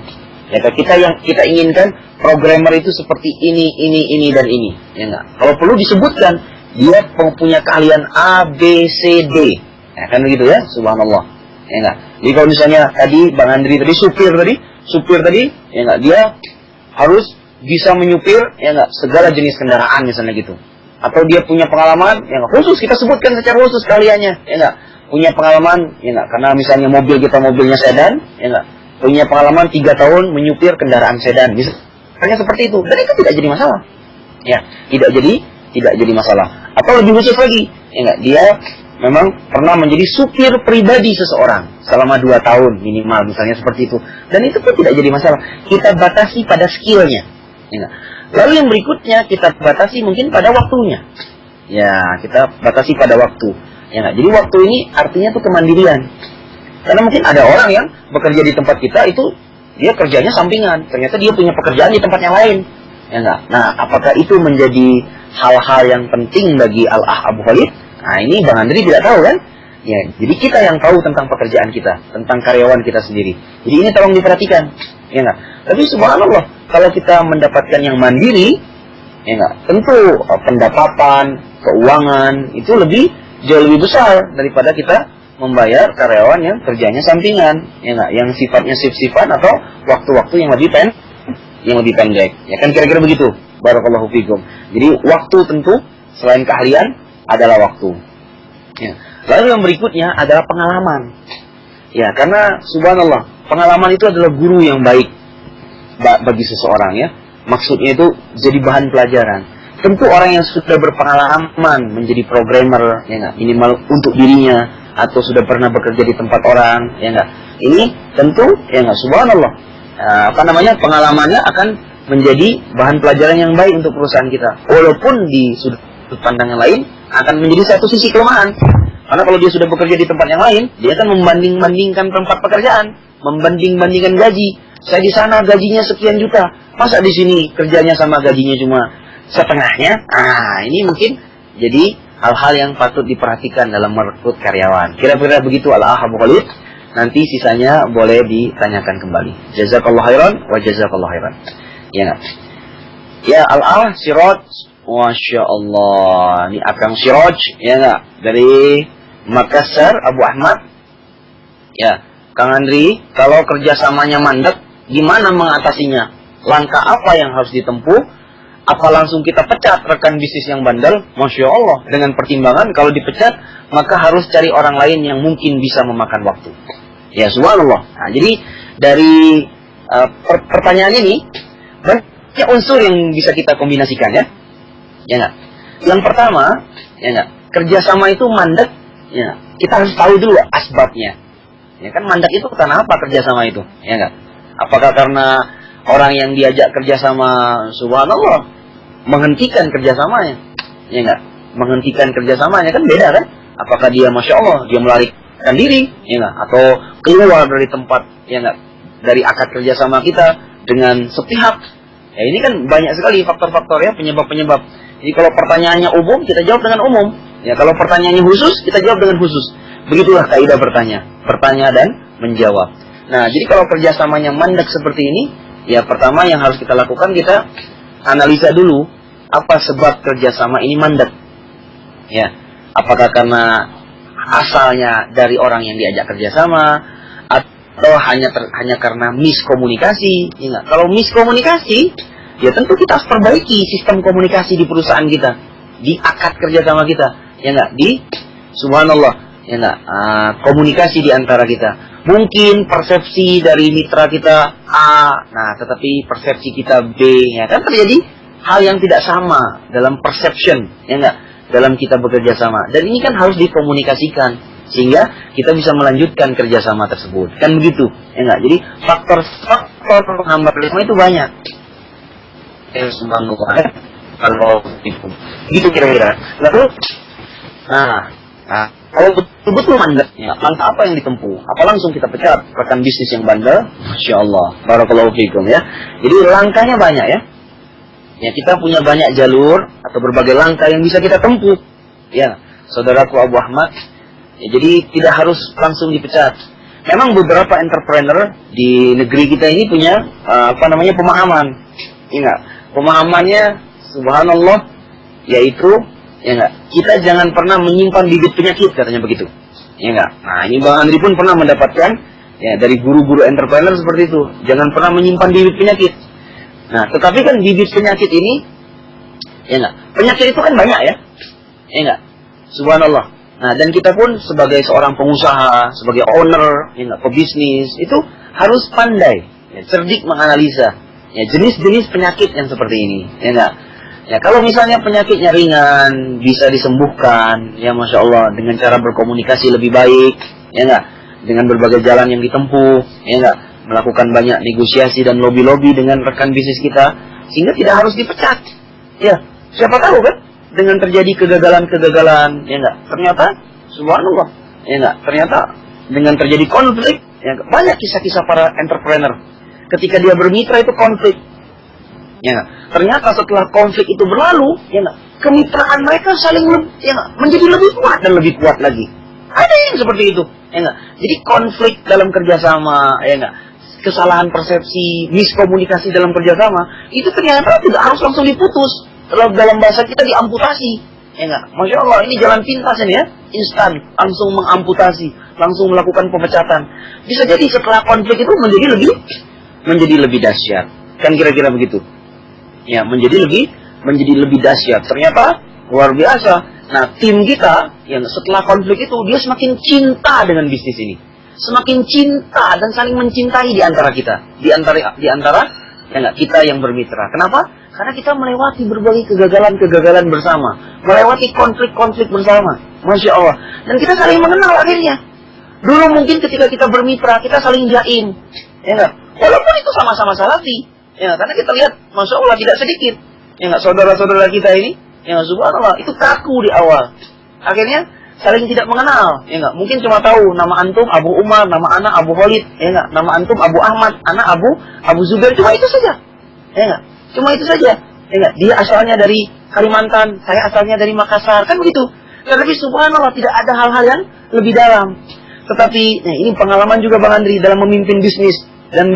Ya, kita inginkan programmer itu seperti ini dan ini. Ya enggak. Kalau perlu disebutkan dia punya keahlian A, B, C, D. Ya, kan begitu ya, subhanallah. Ya enggak. Jadi kalau misalnya tadi Bang Andri tadi supir tadi, ya enggak, dia harus bisa menyupir, ya enggak, segala jenis kendaraan misalnya gitu. Atau dia punya pengalaman, ya enggak, khusus kita sebutkan secara khusus keahliannya, ya enggak. Punya pengalaman, ya enggak, karena misalnya mobilnya sedan, ya enggak, punya pengalaman 3 tahun menyupir kendaraan sedan, misalnya seperti itu, dan itu tidak jadi masalah, ya, tidak jadi masalah. Atau lebih khusus lagi, ya enggak, dia memang pernah menjadi supir pribadi seseorang selama 2 tahun minimal, misalnya seperti itu, dan itu pun tidak jadi masalah. Kita batasi pada skillnya, ya enggak. Lalu yang berikutnya kita batasi mungkin pada waktunya, ya, kita batasi pada waktu. Ya enggak? Jadi waktu ini artinya tuh kemandirian. Karena mungkin ada orang yang bekerja di tempat kita itu dia kerjanya sampingan. Ternyata dia punya pekerjaan di tempat yang lain. Ya enggak? Nah, apakah itu menjadi hal-hal yang penting bagi Al-Ah Abu Khalid? Nah, ini Bang Andri tidak tahu kan? Ya, jadi kita yang tahu tentang pekerjaan kita, tentang karyawan kita sendiri. Jadi ini tolong diperhatikan. Ya enggak? Tapi subhanallah, kalau kita mendapatkan yang mandiri, ya enggak? Tentu pendapatan, keuangan itu jauh lebih besar daripada kita membayar karyawan yang kerjanya sampingan, ya enggak, yang sifatnya shift-shiftan atau waktu-waktu yang lebih pendek. Ya kan kira-kira begitu. Barakallahu fikum. Jadi waktu tentu selain keahlian adalah waktu. Ya. Lalu yang berikutnya adalah pengalaman. Ya, karena subhanallah, pengalaman itu adalah guru yang baik bagi seseorang, ya. Maksudnya itu jadi bahan pelajaran. Tentu orang yang sudah berpengalaman menjadi programmer, ya enggak, minimal untuk dirinya, atau sudah pernah bekerja di tempat orang, ya enggak, ini tentu, ya enggak, subhanallah, pengalamannya akan menjadi bahan pelajaran yang baik untuk perusahaan kita. Walaupun di sudut pandang yang lain akan menjadi satu sisi kelemahan. Karena kalau dia sudah bekerja di tempat yang lain, dia akan membanding-bandingkan tempat pekerjaan, membanding-bandingkan gaji. Saya di sana gajinya sekian juta, masa di sini kerjanya sama gajinya cuma setengahnya. Ini mungkin jadi hal-hal yang patut diperhatikan dalam merekrut karyawan. Kira-kira begitu Al-Ah Abu Khalid. nanti sisanya boleh ditanyakan kembali. Jazakallahu khairan wa jazakallahu khairan. Ya nggak? Ya, Al-Al Siraj, Masya Allah, ini Akang Siraj, ya nggak? Dari Makassar, Abu Ahmad. Ya, Kang Andri, kalau kerjasamanya mandek, gimana mengatasinya? Langkah apa yang harus ditempuh? Apa langsung kita pecat rekan bisnis yang bandel? Masya Allah, dengan pertimbangan kalau dipecat, maka harus cari orang lain yang mungkin bisa memakan waktu. Ya, subhanallah. Nah, jadi dari pertanyaan ini, banyak unsur yang bisa kita kombinasikan, ya. Ya nggak? Yang pertama, ya nggak? Kerjasama itu mandek, ya. Kita harus tahu dulu asbabnya. Ya kan, mandek itu karena apa kerjasama itu? Ya nggak? Apakah karena orang yang diajak kerjasama, subhanallah, menghentikan kerjasamanya? Ya nggak? Menghentikan kerjasamanya kan beda kan? Apakah dia, Masya Allah, dia melarikan diri, ya nggak? Atau keluar dari tempat, ya nggak? Dari akad kerjasama kita dengan sepihak. Ya, ini kan banyak sekali faktor-faktor, ya, penyebab-penyebab. Jadi kalau pertanyaannya umum, kita jawab dengan umum. Ya, kalau pertanyaannya khusus, kita jawab dengan khusus. Begitulah kaidah bertanya. Bertanya dan menjawab. Nah, jadi kalau kerjasamanya mandek seperti ini, ya pertama yang harus kita lakukan, kita analisa dulu apa sebab kerjasama ini mandek. Ya, apakah karena asalnya dari orang yang diajak kerjasama, atau hanya karena miskomunikasi? Ya enggak? Kalau miskomunikasi, ya tentu kita harus perbaiki sistem komunikasi di perusahaan kita, di akad kerjasama kita, ya enggak? Di subhanallah, ya enggak? Komunikasi di antara kita. Mungkin persepsi dari mitra kita A, nah tetapi persepsi kita B, ya kan terjadi hal yang tidak sama dalam perception, ya enggak? Dalam kita bekerja sama. Dan ini kan harus dikomunikasikan sehingga kita bisa melanjutkan kerjasama tersebut. Kan begitu, ya enggak? Jadi faktor penghambat kerjasama itu banyak. Kalau gitu kira-kira. Lalu, kalau betul-betul mandek, ya, langkah apa yang ditempuh? Apa langsung kita pecat rekan bisnis yang bandel? Masya Allah, barakallahu fiikum, ya. Jadi langkahnya banyak, ya. Ya, kita punya banyak jalur atau berbagai langkah yang bisa kita tempuh. Ya, saudaraku Abu Ahmad. Ya, jadi tidak harus langsung dipecat. Memang beberapa entrepreneur di negeri kita ini punya pemahaman. Ingat, pemahamannya subhanallah, yaitu ya enggak, kita jangan pernah menyimpan bibit penyakit, katanya begitu. Ya enggak. Nah, ini Bang Andri pun pernah mendapatkan ya dari guru-guru entrepreneur seperti itu. Jangan pernah menyimpan bibit penyakit. Nah, tetapi kan bibit penyakit ini ya enggak, penyakit itu kan banyak, ya. Ya enggak. Subhanallah. Nah, dan kita pun sebagai seorang pengusaha, sebagai owner, ya enggak, pebisnis, itu harus pandai, ya, cerdik menganalisa ya jenis-jenis penyakit yang seperti ini, ya enggak. Ya, kalau misalnya penyakitnya ringan, bisa disembuhkan, ya Masya Allah, dengan cara berkomunikasi lebih baik, ya enggak, dengan berbagai jalan yang ditempuh, ya enggak, melakukan banyak negosiasi dan lobby-lobby dengan rekan bisnis kita, sehingga tidak harus dipecat. Ya, siapa tahu kan? Dengan terjadi kegagalan-kegagalan, ya enggak, ternyata subhanallah, ya enggak, ternyata dengan terjadi konflik, ya enggak, banyak kisah-kisah para entrepreneur ketika dia bermitra itu konflik, ya enggak, ternyata setelah konflik itu berlalu, ya enggak, kemitraan mereka saling ya enggak, menjadi lebih kuat dan lebih kuat lagi. Ada yang seperti itu, ya enggak. Jadi konflik dalam kerjasama, ya enggak, kesalahan persepsi, miskomunikasi dalam kerjasama, itu ternyata tidak harus langsung diputus. Dalam bahasa kita diamputasi, ya enggak? Masya Allah, ini jalan pintas ini, ya, instan, langsung mengamputasi, langsung melakukan pemecatan. Bisa jadi setelah konflik itu menjadi lebih dahsyat, kan kira-kira begitu? Ya, menjadi lebih dahsyat. Ternyata luar biasa. Nah, tim kita yang setelah konflik itu dia semakin cinta dengan bisnis ini, semakin cinta dan saling mencintai di antara kita, di antara ya enggak, kita yang bermitra. Kenapa? Karena kita melewati berbagai kegagalan-kegagalan bersama, melewati konflik-konflik bersama, Masya Allah. Dan kita saling mengenal akhirnya. Dulu mungkin ketika kita bermitra, kita saling jaim, ya enggak? Walaupun itu sama-sama salafi, ya enggak? Karena kita lihat, Masya Allah, tidak sedikit, ya enggak, saudara-saudara kita ini, ya enggak, subhanallah, itu kaku di awal. Akhirnya saling tidak mengenal, ya enggak? Mungkin cuma tahu nama antum Abu Umar, nama anak Abu Khalid, ya enggak? Nama antum Abu Ahmad, anak Abu Zubair, cuma itu saja, ya enggak? Cuma itu saja, ya enggak? Dia asalnya dari Kalimantan, saya asalnya dari Makassar, kan begitu. Tetapi subhanallah tidak ada hal-hal yang lebih dalam. Tetapi ini pengalaman juga Bang Andri dalam memimpin bisnis dan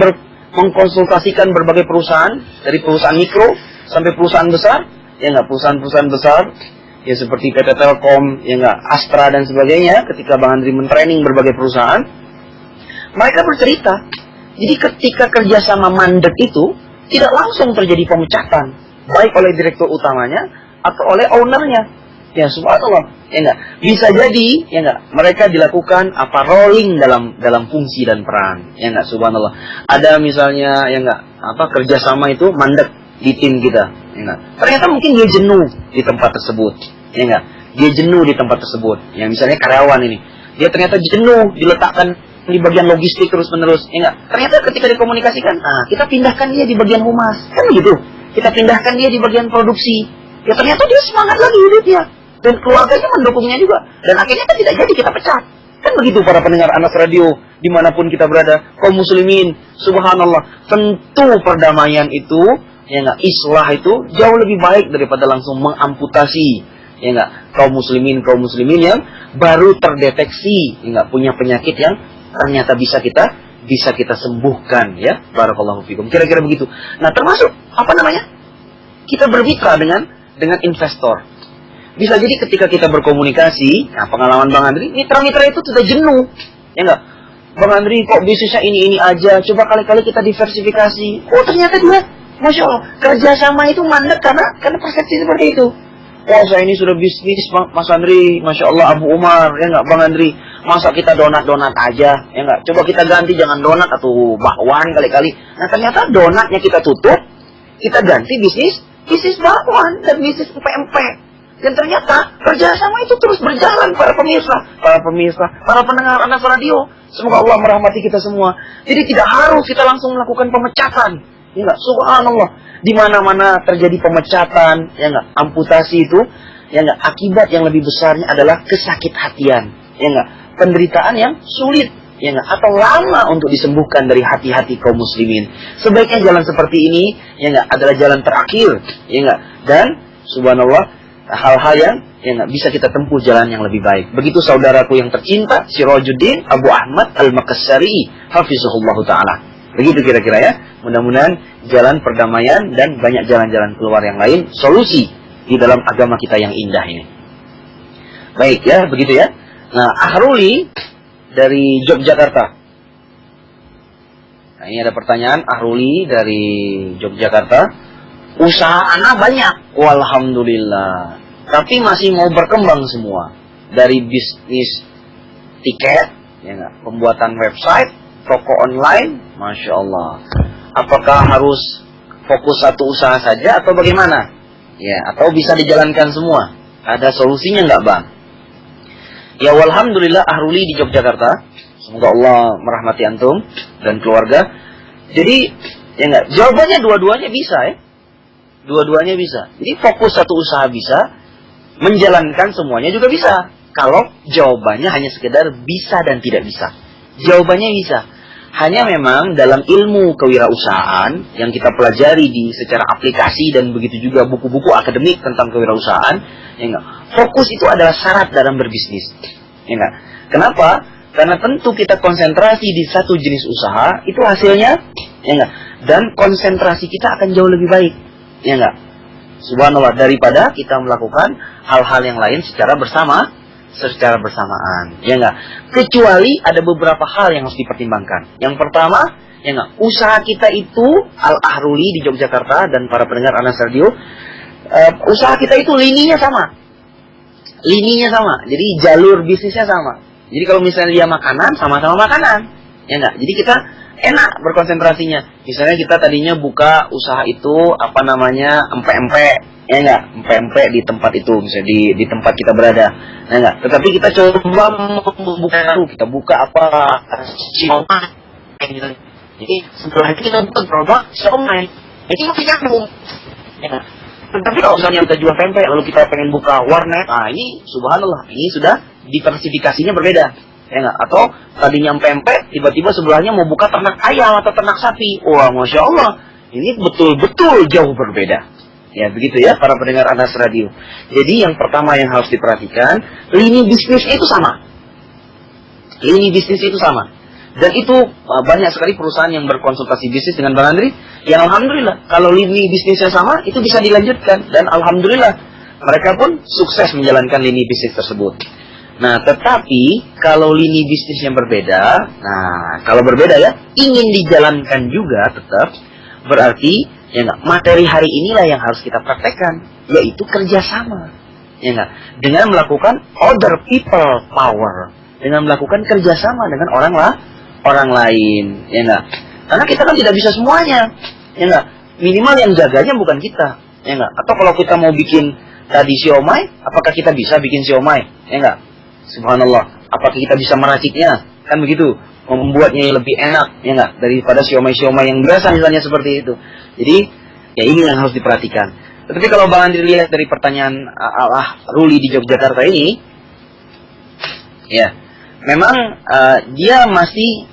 mengkonsultasikan berbagai perusahaan, dari perusahaan mikro sampai perusahaan besar, ya nggak, perusahaan-perusahaan besar, ya seperti PT Telkom, ya nggak, Astra dan sebagainya. Ketika Bang Andri mentraining berbagai perusahaan, mereka bercerita, jadi ketika kerjasama mandek itu tidak langsung terjadi pemecatan, baik oleh direktur utamanya atau oleh ownernya. Ya subhanallah, ya enggak, bisa jadi ya enggak, mereka dilakukan rolling dalam fungsi dan peran, ya enggak, subhanallah. Ada misalnya ya enggak, kerjasama itu mandek di tim kita, ya enggak. Ternyata mungkin dia jenuh di tempat tersebut, ya enggak, dia jenuh di tempat tersebut. Ya misalnya karyawan ini, dia ternyata jenuh diletakkan di bagian logistik terus-menerus, ya enggak. Ternyata ketika dikomunikasikan, kita pindahkan dia di bagian humas, kan begitu. Kita pindahkan dia di bagian produksi, ya ternyata dia semangat lagi hidupnya. Dan keluarganya mendukungnya juga. Dan akhirnya kan tidak jadi kita pecat. Kan begitu para pendengar Anas Radio, dimanapun kita berada, kaum muslimin, subhanallah, tentu perdamaian itu, ya enggak, islah itu jauh lebih baik daripada langsung mengamputasi, ya enggak, kaum muslimin yang baru terdeteksi, ya enggak, punya penyakit yang ternyata bisa kita sembuhkan, ya. Barakallahu fikum. Kira-kira begitu. Nah, termasuk kita bermitra dengan investor. Bisa jadi ketika kita berkomunikasi, pengalaman Bang Andri, mitra-mitra itu sudah jenuh, ya enggak? Bang Andri, kok bisnisnya ini aja, coba kali-kali kita diversifikasi. Oh ternyata dia, Masya Allah, kerjasama itu mandek karena persepsi seperti itu. Oh saya ini sudah bisnis, Mas Andri, Masya Allah, Abu Umar, ya enggak, Bang Andri, masa kita donat aja, ya enggak? Coba kita ganti, jangan donat atau bakwan kali-kali. Nah ternyata donatnya kita tutup, kita ganti bisnis bakwan dan bisnis empek-empek. Dan ternyata kerjasama itu terus berjalan, para pemirsa, para pendengar Anas Radio. Semoga Allah merahmati kita semua. Jadi tidak harus kita langsung melakukan pemecatan. Ya enggak, subhanallah. Di mana-mana terjadi pemecatan, ya enggak, amputasi itu, ya enggak, akibat yang lebih besarnya adalah kesakit hatian, ya enggak, penderitaan yang sulit, ya enggak, atau lama untuk disembuhkan dari hati-hati kaum muslimin. Sebaiknya jalan seperti ini, ya enggak, adalah jalan terakhir, ya enggak, dan subhanallah, hal-hal yang nggak bisa kita tempuh jalan yang lebih baik. Begitu saudaraku yang tercinta, Sirajuddin Abu Ahmad Al-Makassari, hafizahullah ta'ala. Begitu kira-kira ya. Mudah-mudahan jalan perdamaian dan banyak jalan-jalan keluar yang lain, solusi di dalam agama kita yang indah ini. Baik ya, begitu ya. Nah, Ahruli dari Yogyakarta. Nah, ini ada pertanyaan, Ahruli dari Yogyakarta. Usaha anak banyak, walhamdulillah. Tapi masih mau berkembang semua. Dari bisnis tiket, ya enggak, pembuatan website, toko online, Masya Allah. Apakah harus fokus satu usaha saja atau bagaimana? Ya, atau bisa dijalankan semua? Ada solusinya enggak, Bang? Ya, walhamdulillah, Ahruli di Yogyakarta. Semoga Allah merahmati antum dan keluarga. Jadi, ya enggak, jawabannya dua-duanya bisa ya. Dua-duanya bisa. Jadi fokus satu usaha bisa, menjalankan semuanya juga bisa. Kalau jawabannya hanya sekedar bisa dan tidak bisa. Jawabannya bisa. Hanya memang dalam ilmu kewirausahaan yang kita pelajari secara aplikasi dan begitu juga buku-buku akademik tentang kewirausahaan, ya enggak, fokus itu adalah syarat dalam berbisnis. Ya enggak. Kenapa? Karena tentu kita konsentrasi di satu jenis usaha, itu hasilnya, ya enggak, dan konsentrasi kita akan jauh lebih baik. Ya enggak? Subhanallah, daripada kita melakukan hal-hal yang lain secara bersamaan. Ya enggak? Kecuali ada beberapa hal yang harus dipertimbangkan. Yang pertama, ya enggak, usaha kita itu, Al-Ahruli di Yogyakarta dan para pendengar Anas Radio, usaha kita itu lininya sama. Jadi jalur bisnisnya sama. Jadi kalau misalnya dia makanan, sama-sama makanan. Ya enggak? Jadi kita enak berkonsentrasinya. Misalnya kita tadinya buka usaha itu empek-empek, ya enggak, empek-empek di tempat itu, misalnya di tempat kita berada, ya enggak. Tetapi kita coba kita buka siomay. Jadi setelah itu kita buka produk siomay. Itu masih nyambung. Ya. Tetapi kalau misalnya kita jual pempek lalu kita pengen buka warnet, ini subhanallah, ini sudah diversifikasinya berbeda. Ya enggak? Atau tadinya pempek, tiba-tiba sebelahnya mau buka ternak ayam atau ternak sapi. Wah, Masya Allah, ini betul-betul jauh berbeda. Ya, begitu ya para pendengar Anas Radio. Jadi yang pertama yang harus diperhatikan, lini bisnisnya itu sama. Lini bisnis itu sama. Dan itu banyak sekali perusahaan yang berkonsultasi bisnis dengan Bang Andri, yang alhamdulillah kalau lini bisnisnya sama itu bisa dilanjutkan, dan alhamdulillah mereka pun sukses menjalankan lini bisnis tersebut. Nah, tetapi kalau lini bisnisnya berbeda, nah kalau berbeda ya, ingin dijalankan juga tetap, berarti ya enggak, materi hari inilah yang harus kita praktekkan, yaitu kerjasama, ya enggak, dengan melakukan other people power, dengan melakukan kerjasama dengan orang lain, ya enggak, karena kita kan tidak bisa semuanya, ya enggak, minimal yang jaganya bukan kita, ya enggak, atau kalau kita mau bikin tadi siomay, apakah kita bisa bikin siomay, ya enggak, subhanallah, apakah kita bisa meraciknya, kan begitu, membuatnya yang lebih enak, ya enggak, daripada siomay-siomay yang biasa misalnya seperti itu. Jadi, ya ini yang harus diperhatikan. Tetapi kalau Bang Andri lihat dari pertanyaan Ruli di Yogyakarta ini, ya, memang dia masih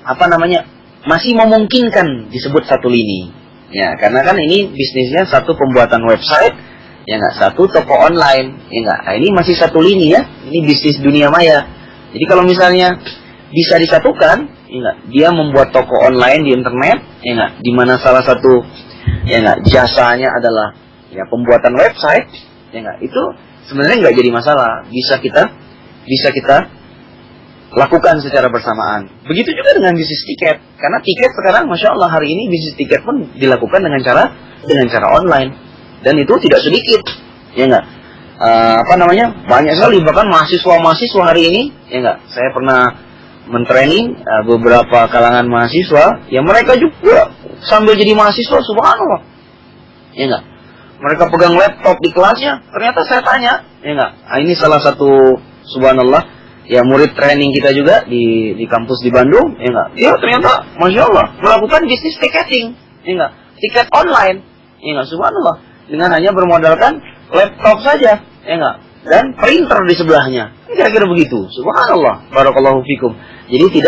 masih memungkinkan disebut satu lini, ya, karena kan ini bisnisnya satu pembuatan website, ya enggak, satu toko online, ya enggak, nah, ini masih satu lini ya, ini bisnis dunia maya. Jadi kalau misalnya bisa disatukan, ya enggak, dia membuat toko online di internet, ya enggak, di mana salah satu ya enggak, jasanya adalah ya pembuatan website, ya enggak, itu sebenarnya enggak jadi masalah, bisa kita lakukan secara bersamaan. Begitu juga dengan bisnis tiket, karena tiket sekarang masya Allah hari ini bisnis tiket pun dilakukan dengan cara online, dan itu tidak sedikit, ya enggak, banyak sekali, bahkan mahasiswa hari ini, ya enggak, saya pernah mentraining beberapa kalangan mahasiswa, ya mereka juga sambil jadi mahasiswa, subhanallah, ya enggak, mereka pegang laptop di kelasnya. Ternyata saya tanya, ya enggak, ini salah satu subhanallah, ya murid training kita juga di kampus di Bandung, ya enggak, dia ternyata masya Allah melakukan bisnis tiketing, ya enggak, tiket online, ya enggak, subhanallah, dengan hanya bermodalkan laptop saja, ya enggak, dan printer di sebelahnya, kira-kira begitu, subhanallah, barakallahu fikum. Jadi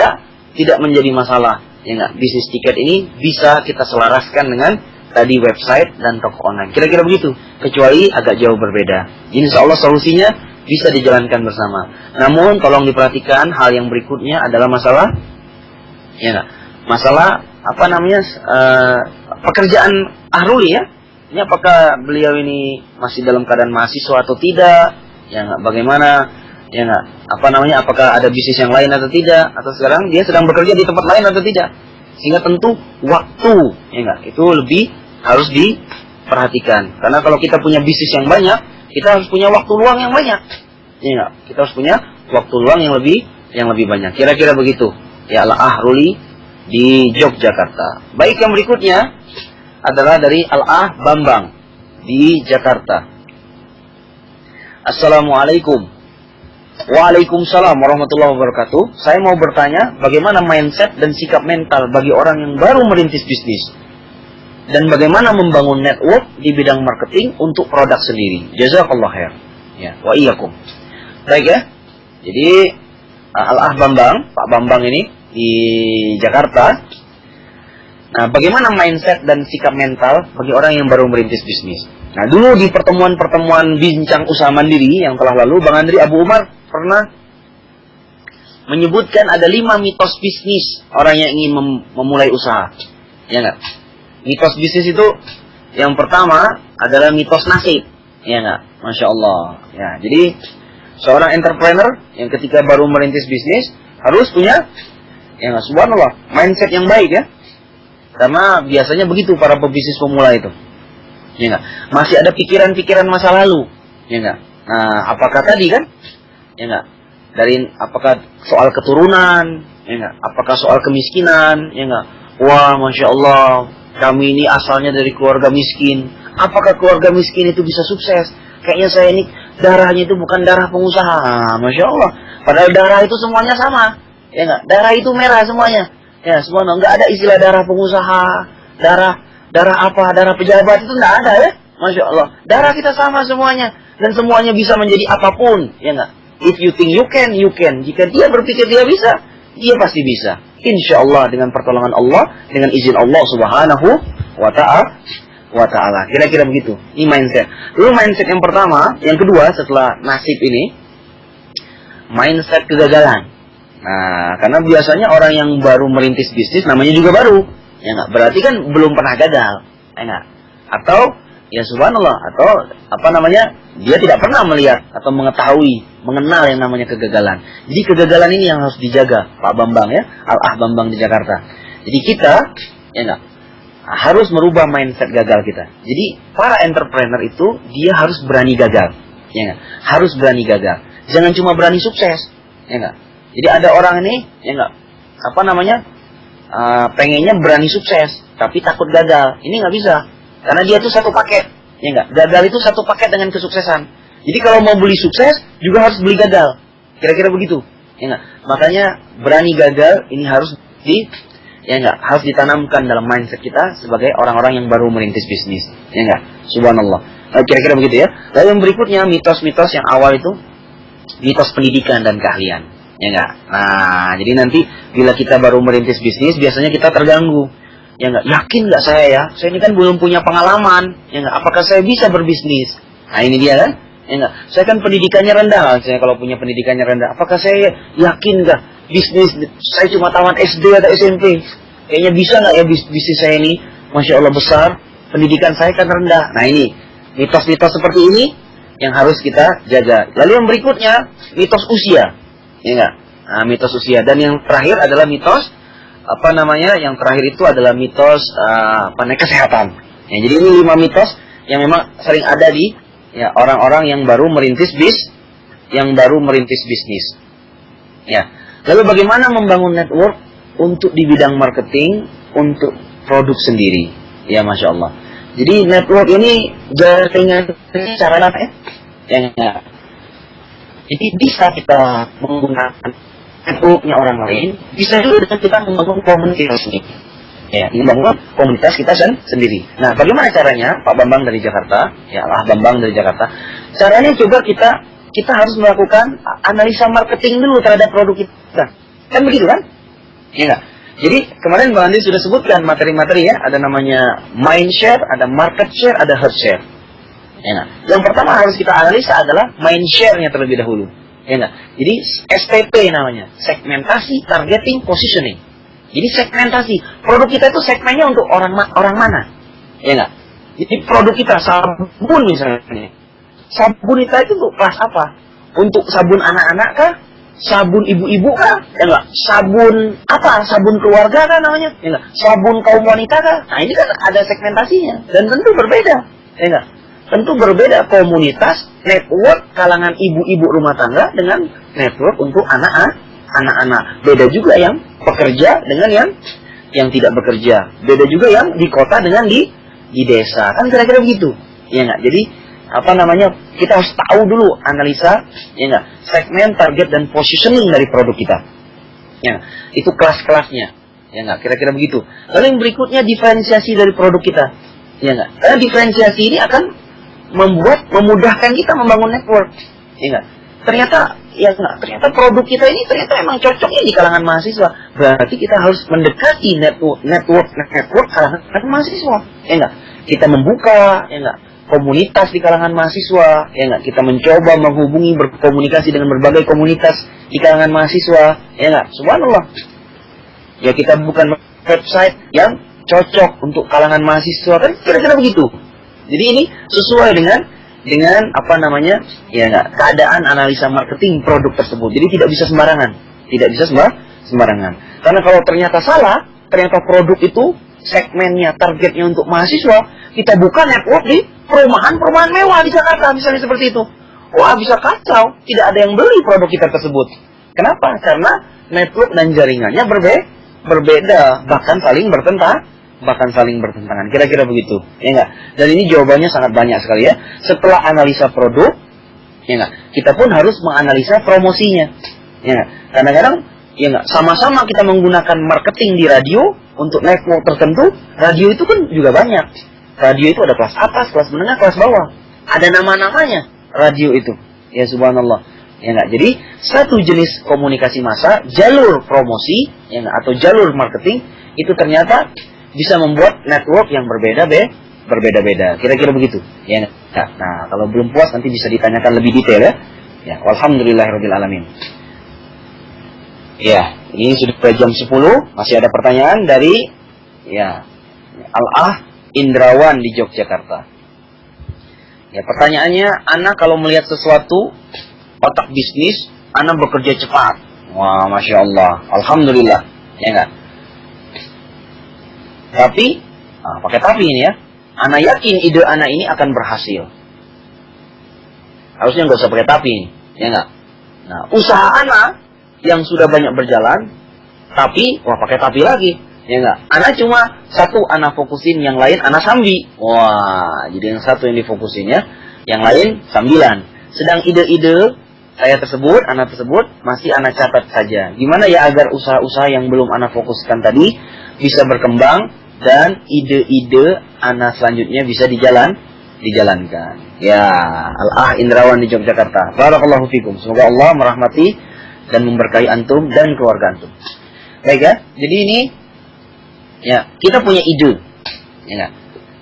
tidak menjadi masalah, ya enggak, bisnis tiket ini bisa kita selaraskan dengan tadi website dan toko online, kira-kira begitu, kecuali agak jauh berbeda. Insya Allah solusinya bisa dijalankan bersama. Namun tolong diperhatikan hal yang berikutnya adalah masalah, ya enggak, masalah pekerjaan Ruli ya. Ini apakah beliau ini masih dalam keadaan mahasiswa atau tidak? Ya enggak, bagaimana? Ya enggak, apakah ada bisnis yang lain atau tidak? Atau sekarang dia sedang bekerja di tempat lain atau tidak? Sehingga tentu waktu, ya enggak, itu lebih harus diperhatikan. Karena kalau kita punya bisnis yang banyak, kita harus punya waktu luang yang banyak, ya enggak, kita harus punya waktu luang yang lebih banyak. Kira-kira begitu. Ya Allah, Ruli di Yogyakarta. Baik, yang berikutnya adalah dari Bambang di Jakarta. Assalamualaikum. Waalaikumsalam warahmatullahi wabarakatuh. Saya mau bertanya, bagaimana mindset dan sikap mental bagi orang yang baru merintis bisnis, dan bagaimana membangun network di bidang marketing untuk produk sendiri. Jazakallah khair. Ya, wa iyyakum. Baik ya. Jadi Bambang, Pak Bambang ini di Jakarta. Nah, bagaimana mindset dan sikap mental bagi orang yang baru merintis bisnis? Nah, dulu di pertemuan bincang usaha mandiri yang telah lalu, Bang Andri Abu Umar pernah menyebutkan ada 5 mitos bisnis orang yang ingin memulai usaha. Ya enggak? Mitos bisnis itu yang pertama adalah mitos nasib. Ya enggak? Masya Allah. Ya, jadi seorang entrepreneur yang ketika baru merintis bisnis harus punya, ya enggak, subhanallah, mindset yang baik ya. Karena biasanya begitu para pebisnis pemula itu. Ya enggak? Masih ada pikiran-pikiran masa lalu. Ya enggak? Nah, apakah tadi kan? Ya enggak? Apakah soal keturunan? Ya enggak? Apakah soal kemiskinan? Ya enggak? Wah, Masya Allah, kami ini asalnya dari keluarga miskin. Apakah keluarga miskin itu bisa sukses? Kayaknya saya ini darahnya itu bukan darah pengusaha. Masya Allah. Padahal darah itu semuanya sama. Ya enggak? Darah itu merah semuanya. Ya, semuanya enggak ada istilah darah pengusaha, darah pejabat, itu enggak ada ya. Masya Allah. Darah kita sama semuanya, dan semuanya bisa menjadi apapun, ya enggak? If you think you can, you can. Jika dia berpikir dia bisa, dia pasti bisa. Insya Allah, dengan pertolongan Allah, dengan izin Allah Subhanahu wa Ta'ala. Kira-kira begitu. Ini mindset. Lalu mindset yang pertama, yang kedua setelah nasib ini, mindset kegagalan. Nah, karena biasanya orang yang baru merintis bisnis namanya juga baru, ya nggak? Berarti kan belum pernah gagal, ya nggak? Atau ya subhanallah, atau apa namanya, dia tidak pernah melihat atau mengetahui, mengenal yang namanya kegagalan. Jadi kegagalan ini yang harus dijaga, Pak Bambang ya, Al-Ah Bambang di Jakarta. Jadi kita, ya nggak, harus merubah mindset gagal kita. Jadi para entrepreneur itu dia harus berani gagal, ya nggak? Harus berani gagal. Jangan cuma berani sukses, ya nggak? Jadi ada orang ini, ya nggak, apa namanya, pengennya berani sukses, tapi takut gagal. Ini nggak bisa, karena dia itu satu paket, ya nggak. Gagal itu satu paket dengan kesuksesan. Jadi kalau mau beli sukses, juga harus beli gagal. Kira-kira begitu, ya nggak. Makanya berani gagal ini harus ya nggak, harus ditanamkan dalam mindset kita sebagai orang-orang yang baru merintis bisnis, ya nggak. Subhanallah. Kira-kira begitu ya. Lalu yang berikutnya, mitos-mitos yang awal itu mitos pendidikan dan keahlian. Ya enggak? Nah, jadi nanti bila kita baru merintis bisnis, biasanya kita terganggu. Ya enggak? Yakin enggak saya ya? Saya ini kan belum punya pengalaman. Ya enggak? Apakah saya bisa berbisnis? Nah, ini dia kan? Ya enggak? Saya kan pendidikannya rendah. Saya kalau punya pendidikannya rendah, apakah saya yakin enggak bisnis? Saya cuma tamat SD atau SMP. Kayaknya bisa enggak ya bisnis saya ini? Masya Allah besar. Pendidikan saya kan rendah. Nah, ini mitos-mitos seperti ini yang harus kita jaga. Lalu yang berikutnya, mitos usia. Ya enggak? Nah, mitos usia. Dan yang terakhir adalah mitos, apa namanya, yang terakhir itu adalah mitos kesehatan. Ya, jadi ini 5 mitos yang memang sering ada di ya orang-orang yang baru merintis bisnis. Ya. Lalu bagaimana membangun network untuk di bidang marketing, untuk produk sendiri. Ya, Masya Allah. Jadi network ini jaringan cara apa ya? Yang jadi bisa kita menggunakan networknya orang lain, bisa juga dengan kita membangun komunitas ini. Ya, membangun komunitas kita sendiri. Nah, bagaimana caranya? Pak Bambang dari Jakarta, ya Allah Bambang dari Jakarta. Caranya coba kita harus melakukan analisa marketing dulu terhadap produk kita. Kan begitu kan? Ya enggak? Jadi kemarin Bang Andi sudah sebutkan materi-materi ya, ada namanya mind share, ada market share, ada herd share. Ya, nah. Yang pertama harus kita analisa adalah mind share-nya terlebih dahulu. Ya, nah. Jadi STP namanya, segmentasi, targeting, positioning. Jadi segmentasi, produk kita itu segmennya untuk orang mana? Ya nggak? Jadi produk kita sabun misalnya, sabun kita itu untuk kelas apa? Untuk sabun anak-anak kah? Sabun ibu-ibu kah? Ya nggak? Sabun apa? Sabun keluarga kah namanya? Ya nggak? Sabun kaum wanita kah? Nah ini kan ada segmentasinya dan tentu berbeda. Ya nggak? Tentu berbeda komunitas, network kalangan ibu-ibu rumah tangga dengan network untuk anak-anak. Beda juga yang pekerja dengan yang tidak bekerja. Beda juga yang di kota dengan di desa. Kan kira-kira begitu. Ya nggak? Jadi apa namanya? Kita harus tahu dulu analisa, ya nggak? Segmen, target dan positioning dari produk kita. Ya, itu kelas-kelasnya. Ya nggak? Kira-kira begitu. Lalu yang berikutnya diferensiasi dari produk kita. Ya nggak? Karena diferensiasi ini akan memudahkan kita membangun network, ya enggak? Ternyata produk kita ini ternyata memang cocoknya di kalangan mahasiswa. Berarti kita harus mendekati network kalangan mahasiswa, ya enggak? Kita membuka, ya enggak, komunitas di kalangan mahasiswa, ya enggak? Kita mencoba menghubungi, berkomunikasi dengan berbagai komunitas di kalangan mahasiswa, ya enggak? Subhanallah. Ya kita bukan website yang cocok untuk kalangan mahasiswa, kan kira-kira begitu. Jadi ini sesuai dengan apa namanya, ya enggak, keadaan analisa marketing produk tersebut. Jadi tidak bisa sembarangan. Karena kalau ternyata salah, ternyata produk itu segmennya, targetnya untuk mahasiswa, kita buka network di perumahan mewah di Jakarta, misalnya seperti itu. Wah, bisa kacau, tidak ada yang beli produk kita tersebut. Kenapa? Karena network dan jaringannya berbeda, bahkan saling bertentangan. Kira-kira begitu, ya enggak? Dan ini jawabannya sangat banyak sekali ya. Setelah analisa produk, ya enggak, kita pun harus menganalisa promosinya. Ya enggak? Kadang-kadang, ya enggak, sama-sama kita menggunakan marketing di radio untuk network tertentu. Radio itu kan juga banyak. Radio itu ada kelas atas, kelas menengah, kelas bawah. Ada nama-namanya radio itu. Ya subhanallah. Ya enggak? Jadi satu jenis komunikasi massa, jalur promosi, ya enggak, atau jalur marketing itu ternyata bisa membuat network yang berbeda-beda. Kira-kira begitu. Ya. Nah, kalau belum puas nanti bisa ditanyakan lebih detail ya. Ya, alhamdulillahirabbil alamin. Ya, ini sudah jam 10, masih ada pertanyaan dari ya Al-Ah Indrawan di Yogyakarta. Ya, pertanyaannya, Ana kalau melihat sesuatu otak bisnis, Ana bekerja cepat. Wah, Masya Allah, Alhamdulillah, ya enggak? Tapi, pakai tapi ini ya, Ana yakin ide Ana ini akan berhasil. Harusnya nggak usah pakai tapi ini, ya enggak? Nah, usaha Ana yang sudah banyak berjalan, tapi, wah pakai tapi lagi, ya enggak? Ana cuma satu Ana fokusin, yang lain Ana sambi. Wah, jadi yang satu yang difokusin ya, yang lain sambilan. Sedang ide-ide saya tersebut, Ana tersebut, masih Ana catat saja. Gimana ya agar usaha-usaha yang belum Ana fokuskan tadi bisa berkembang dan ide-ide Ana selanjutnya bisa dijalankan. Ya, Al-Ah Indrawan di Yogyakarta. Barakallahu fikum. Semoga Allah merahmati dan memberkahi antum dan keluarga antum. Baik ya, jadi ini ya kita punya ide, ya enggak?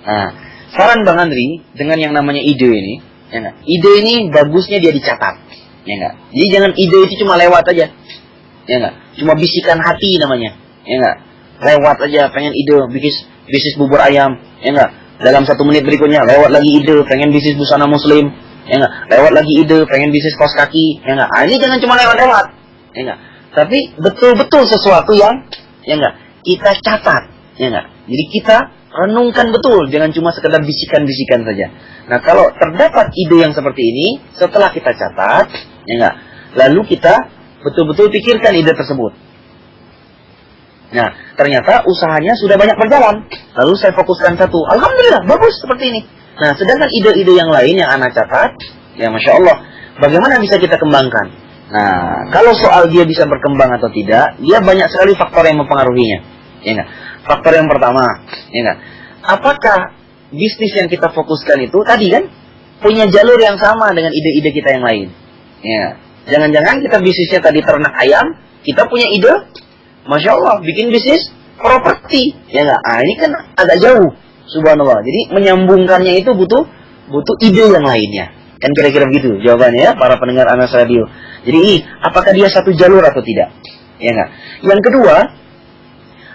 Nah, saran Bang Andri dengan yang namanya ide ini, ya enggak? Ide ini bagusnya dia dicatat, ya enggak? Jadi jangan ide itu cuma lewat aja, ya enggak? Cuma bisikan hati namanya, ya enggak? Lewat aja, pengen ide bisnis bubur ayam, ya enggak? Dalam 1 menit berikutnya lewat lagi ide, pengen bisnis busana muslim, ya enggak? Lewat lagi ide, pengen bisnis kaos kaki, ya enggak? Ah, ini jangan cuma lewat-lewat. Ya enggak? Tapi betul-betul sesuatu yang ya enggak kita catat, ya enggak? Jadi kita renungkan betul, jangan cuma sekedar bisikan-bisikan saja. Nah, kalau terdapat ide yang seperti ini, setelah kita catat, ya enggak? Lalu kita betul-betul pikirkan ide tersebut. Nah, ternyata usahanya sudah banyak berjalan. Lalu saya fokuskan satu. Alhamdulillah, bagus seperti ini. Nah, sedangkan ide-ide yang lain yang Ana catat, ya Masya Allah, bagaimana bisa kita kembangkan? Nah, kalau soal dia bisa berkembang atau tidak, dia banyak sekali faktor yang mempengaruhinya. Ya enggak? Faktor yang pertama, ya enggak? Apakah bisnis yang kita fokuskan itu tadi kan punya jalur yang sama dengan ide-ide kita yang lain? Ya. Jangan-jangan kita bisnisnya tadi ternak ayam, kita punya ide, Masya Allah, bikin bisnis properti. Ya enggak? Ah, ini kan agak jauh. Subhanallah. Jadi menyambungkannya itu butuh ide yang lainnya. Kan kira-kira begitu jawabannya ya, para pendengar Anas Radio. Jadi, apakah dia satu jalur atau tidak? Ya enggak? Yang kedua,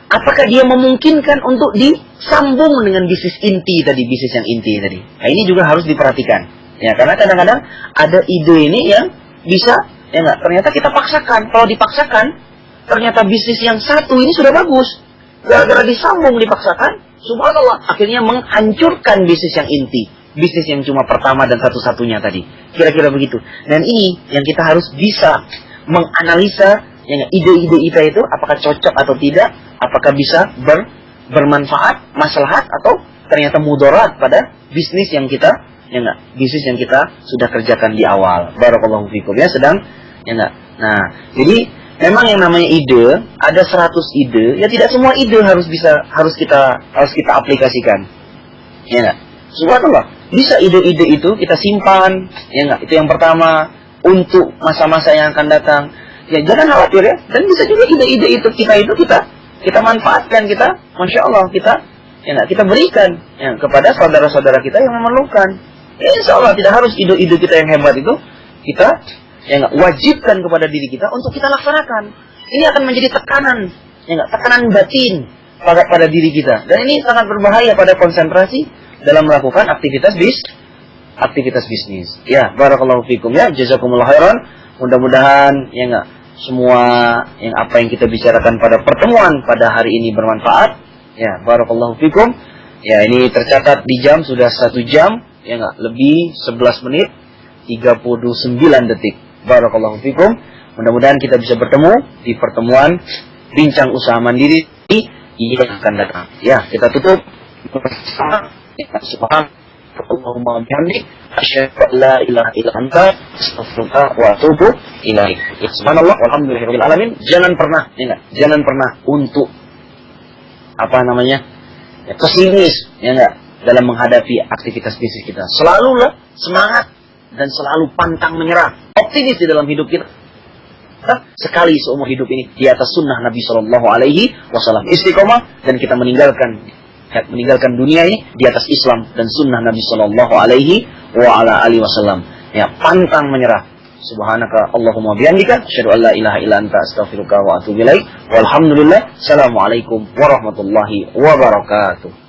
apakah dia memungkinkan untuk disambung dengan bisnis inti tadi, bisnis yang inti tadi? Nah, ini juga harus diperhatikan. Ya, karena kadang-kadang ada ide ini yang bisa, ya enggak? Ternyata kita paksakan. Kalau dipaksakan, ternyata bisnis yang satu ini sudah bagus. Gara-gara disambung, dipaksakan, subhanallah, akhirnya menghancurkan bisnis yang inti. Bisnis yang cuma pertama dan satu-satunya tadi. Kira-kira begitu. Dan ini yang kita harus bisa menganalisa ya, ide-ide kita itu apakah cocok atau tidak, apakah bisa bermanfaat, maslahat atau ternyata mudarat pada bisnis yang kita bisnis yang kita sudah kerjakan di awal. Barakallahu fikum ya, sedang ya enggak. Nah, jadi memang yang namanya ide, ada 100 ide, ya tidak semua ide harus kita aplikasikan. Ya enggak? Subhanallah. Bisa ide-ide itu kita simpan, ya enggak? Itu yang pertama, untuk masa-masa yang akan datang. Ya jangan khawatir ya. Dan bisa juga ide-ide itu kita manfaatkan, kita, Masya Allah, kita berikan ya, kepada saudara-saudara kita yang memerlukan. Ya, insya Allah tidak harus ide-ide kita yang hebat itu kita ya enggak wajibkan kepada diri kita untuk kita laksanakan. Ini akan menjadi tekanan, ya enggak, tekanan batin pada diri kita. Dan ini sangat berbahaya pada konsentrasi dalam melakukan aktivitas bisnis. Ya, barakallahu fikum ya, jazakumullah khairan. Mudah-mudahan ya enggak semua yang apa yang kita bicarakan pada pertemuan pada hari ini bermanfaat. Ya, barakallahu fikum. Ya, ini tercatat di jam sudah 1 jam, ya enggak, lebih 11 menit 39 detik. Barakallahu fikum. Mudah-mudahan kita bisa bertemu di pertemuan Bincang Usaha Mandiri yang akan datang. Ya, kita tutup bersama. Subhanallahumma wa bihamdik asyhadu an la ilaha illa anta astaghfiruka wa atubu ilaik. Subhanallah walhamdulillahirabbil alamin. Jangan pernah untuk pesimis ya enggak dalam menghadapi aktivitas bisnis kita. Selalulah semangat dan selalu pantang menyerah. Optimis di dalam hidup kita. Sekali seumur hidup ini di atas sunnah Nabi Shallallahu Alaihi Wasallam, istiqomah, dan kita meninggalkan dunia ini di atas Islam dan sunnah Nabi Shallallahu Alaihi Wasallam. Ya, pantang menyerah. Subhanaka Allahumma bihamdika asyhadu an la ilaha illa anta astaghfiruka wa atubu ilaik. Walhamdulillah. Assalamualaikum warahmatullahi wabarakatuh.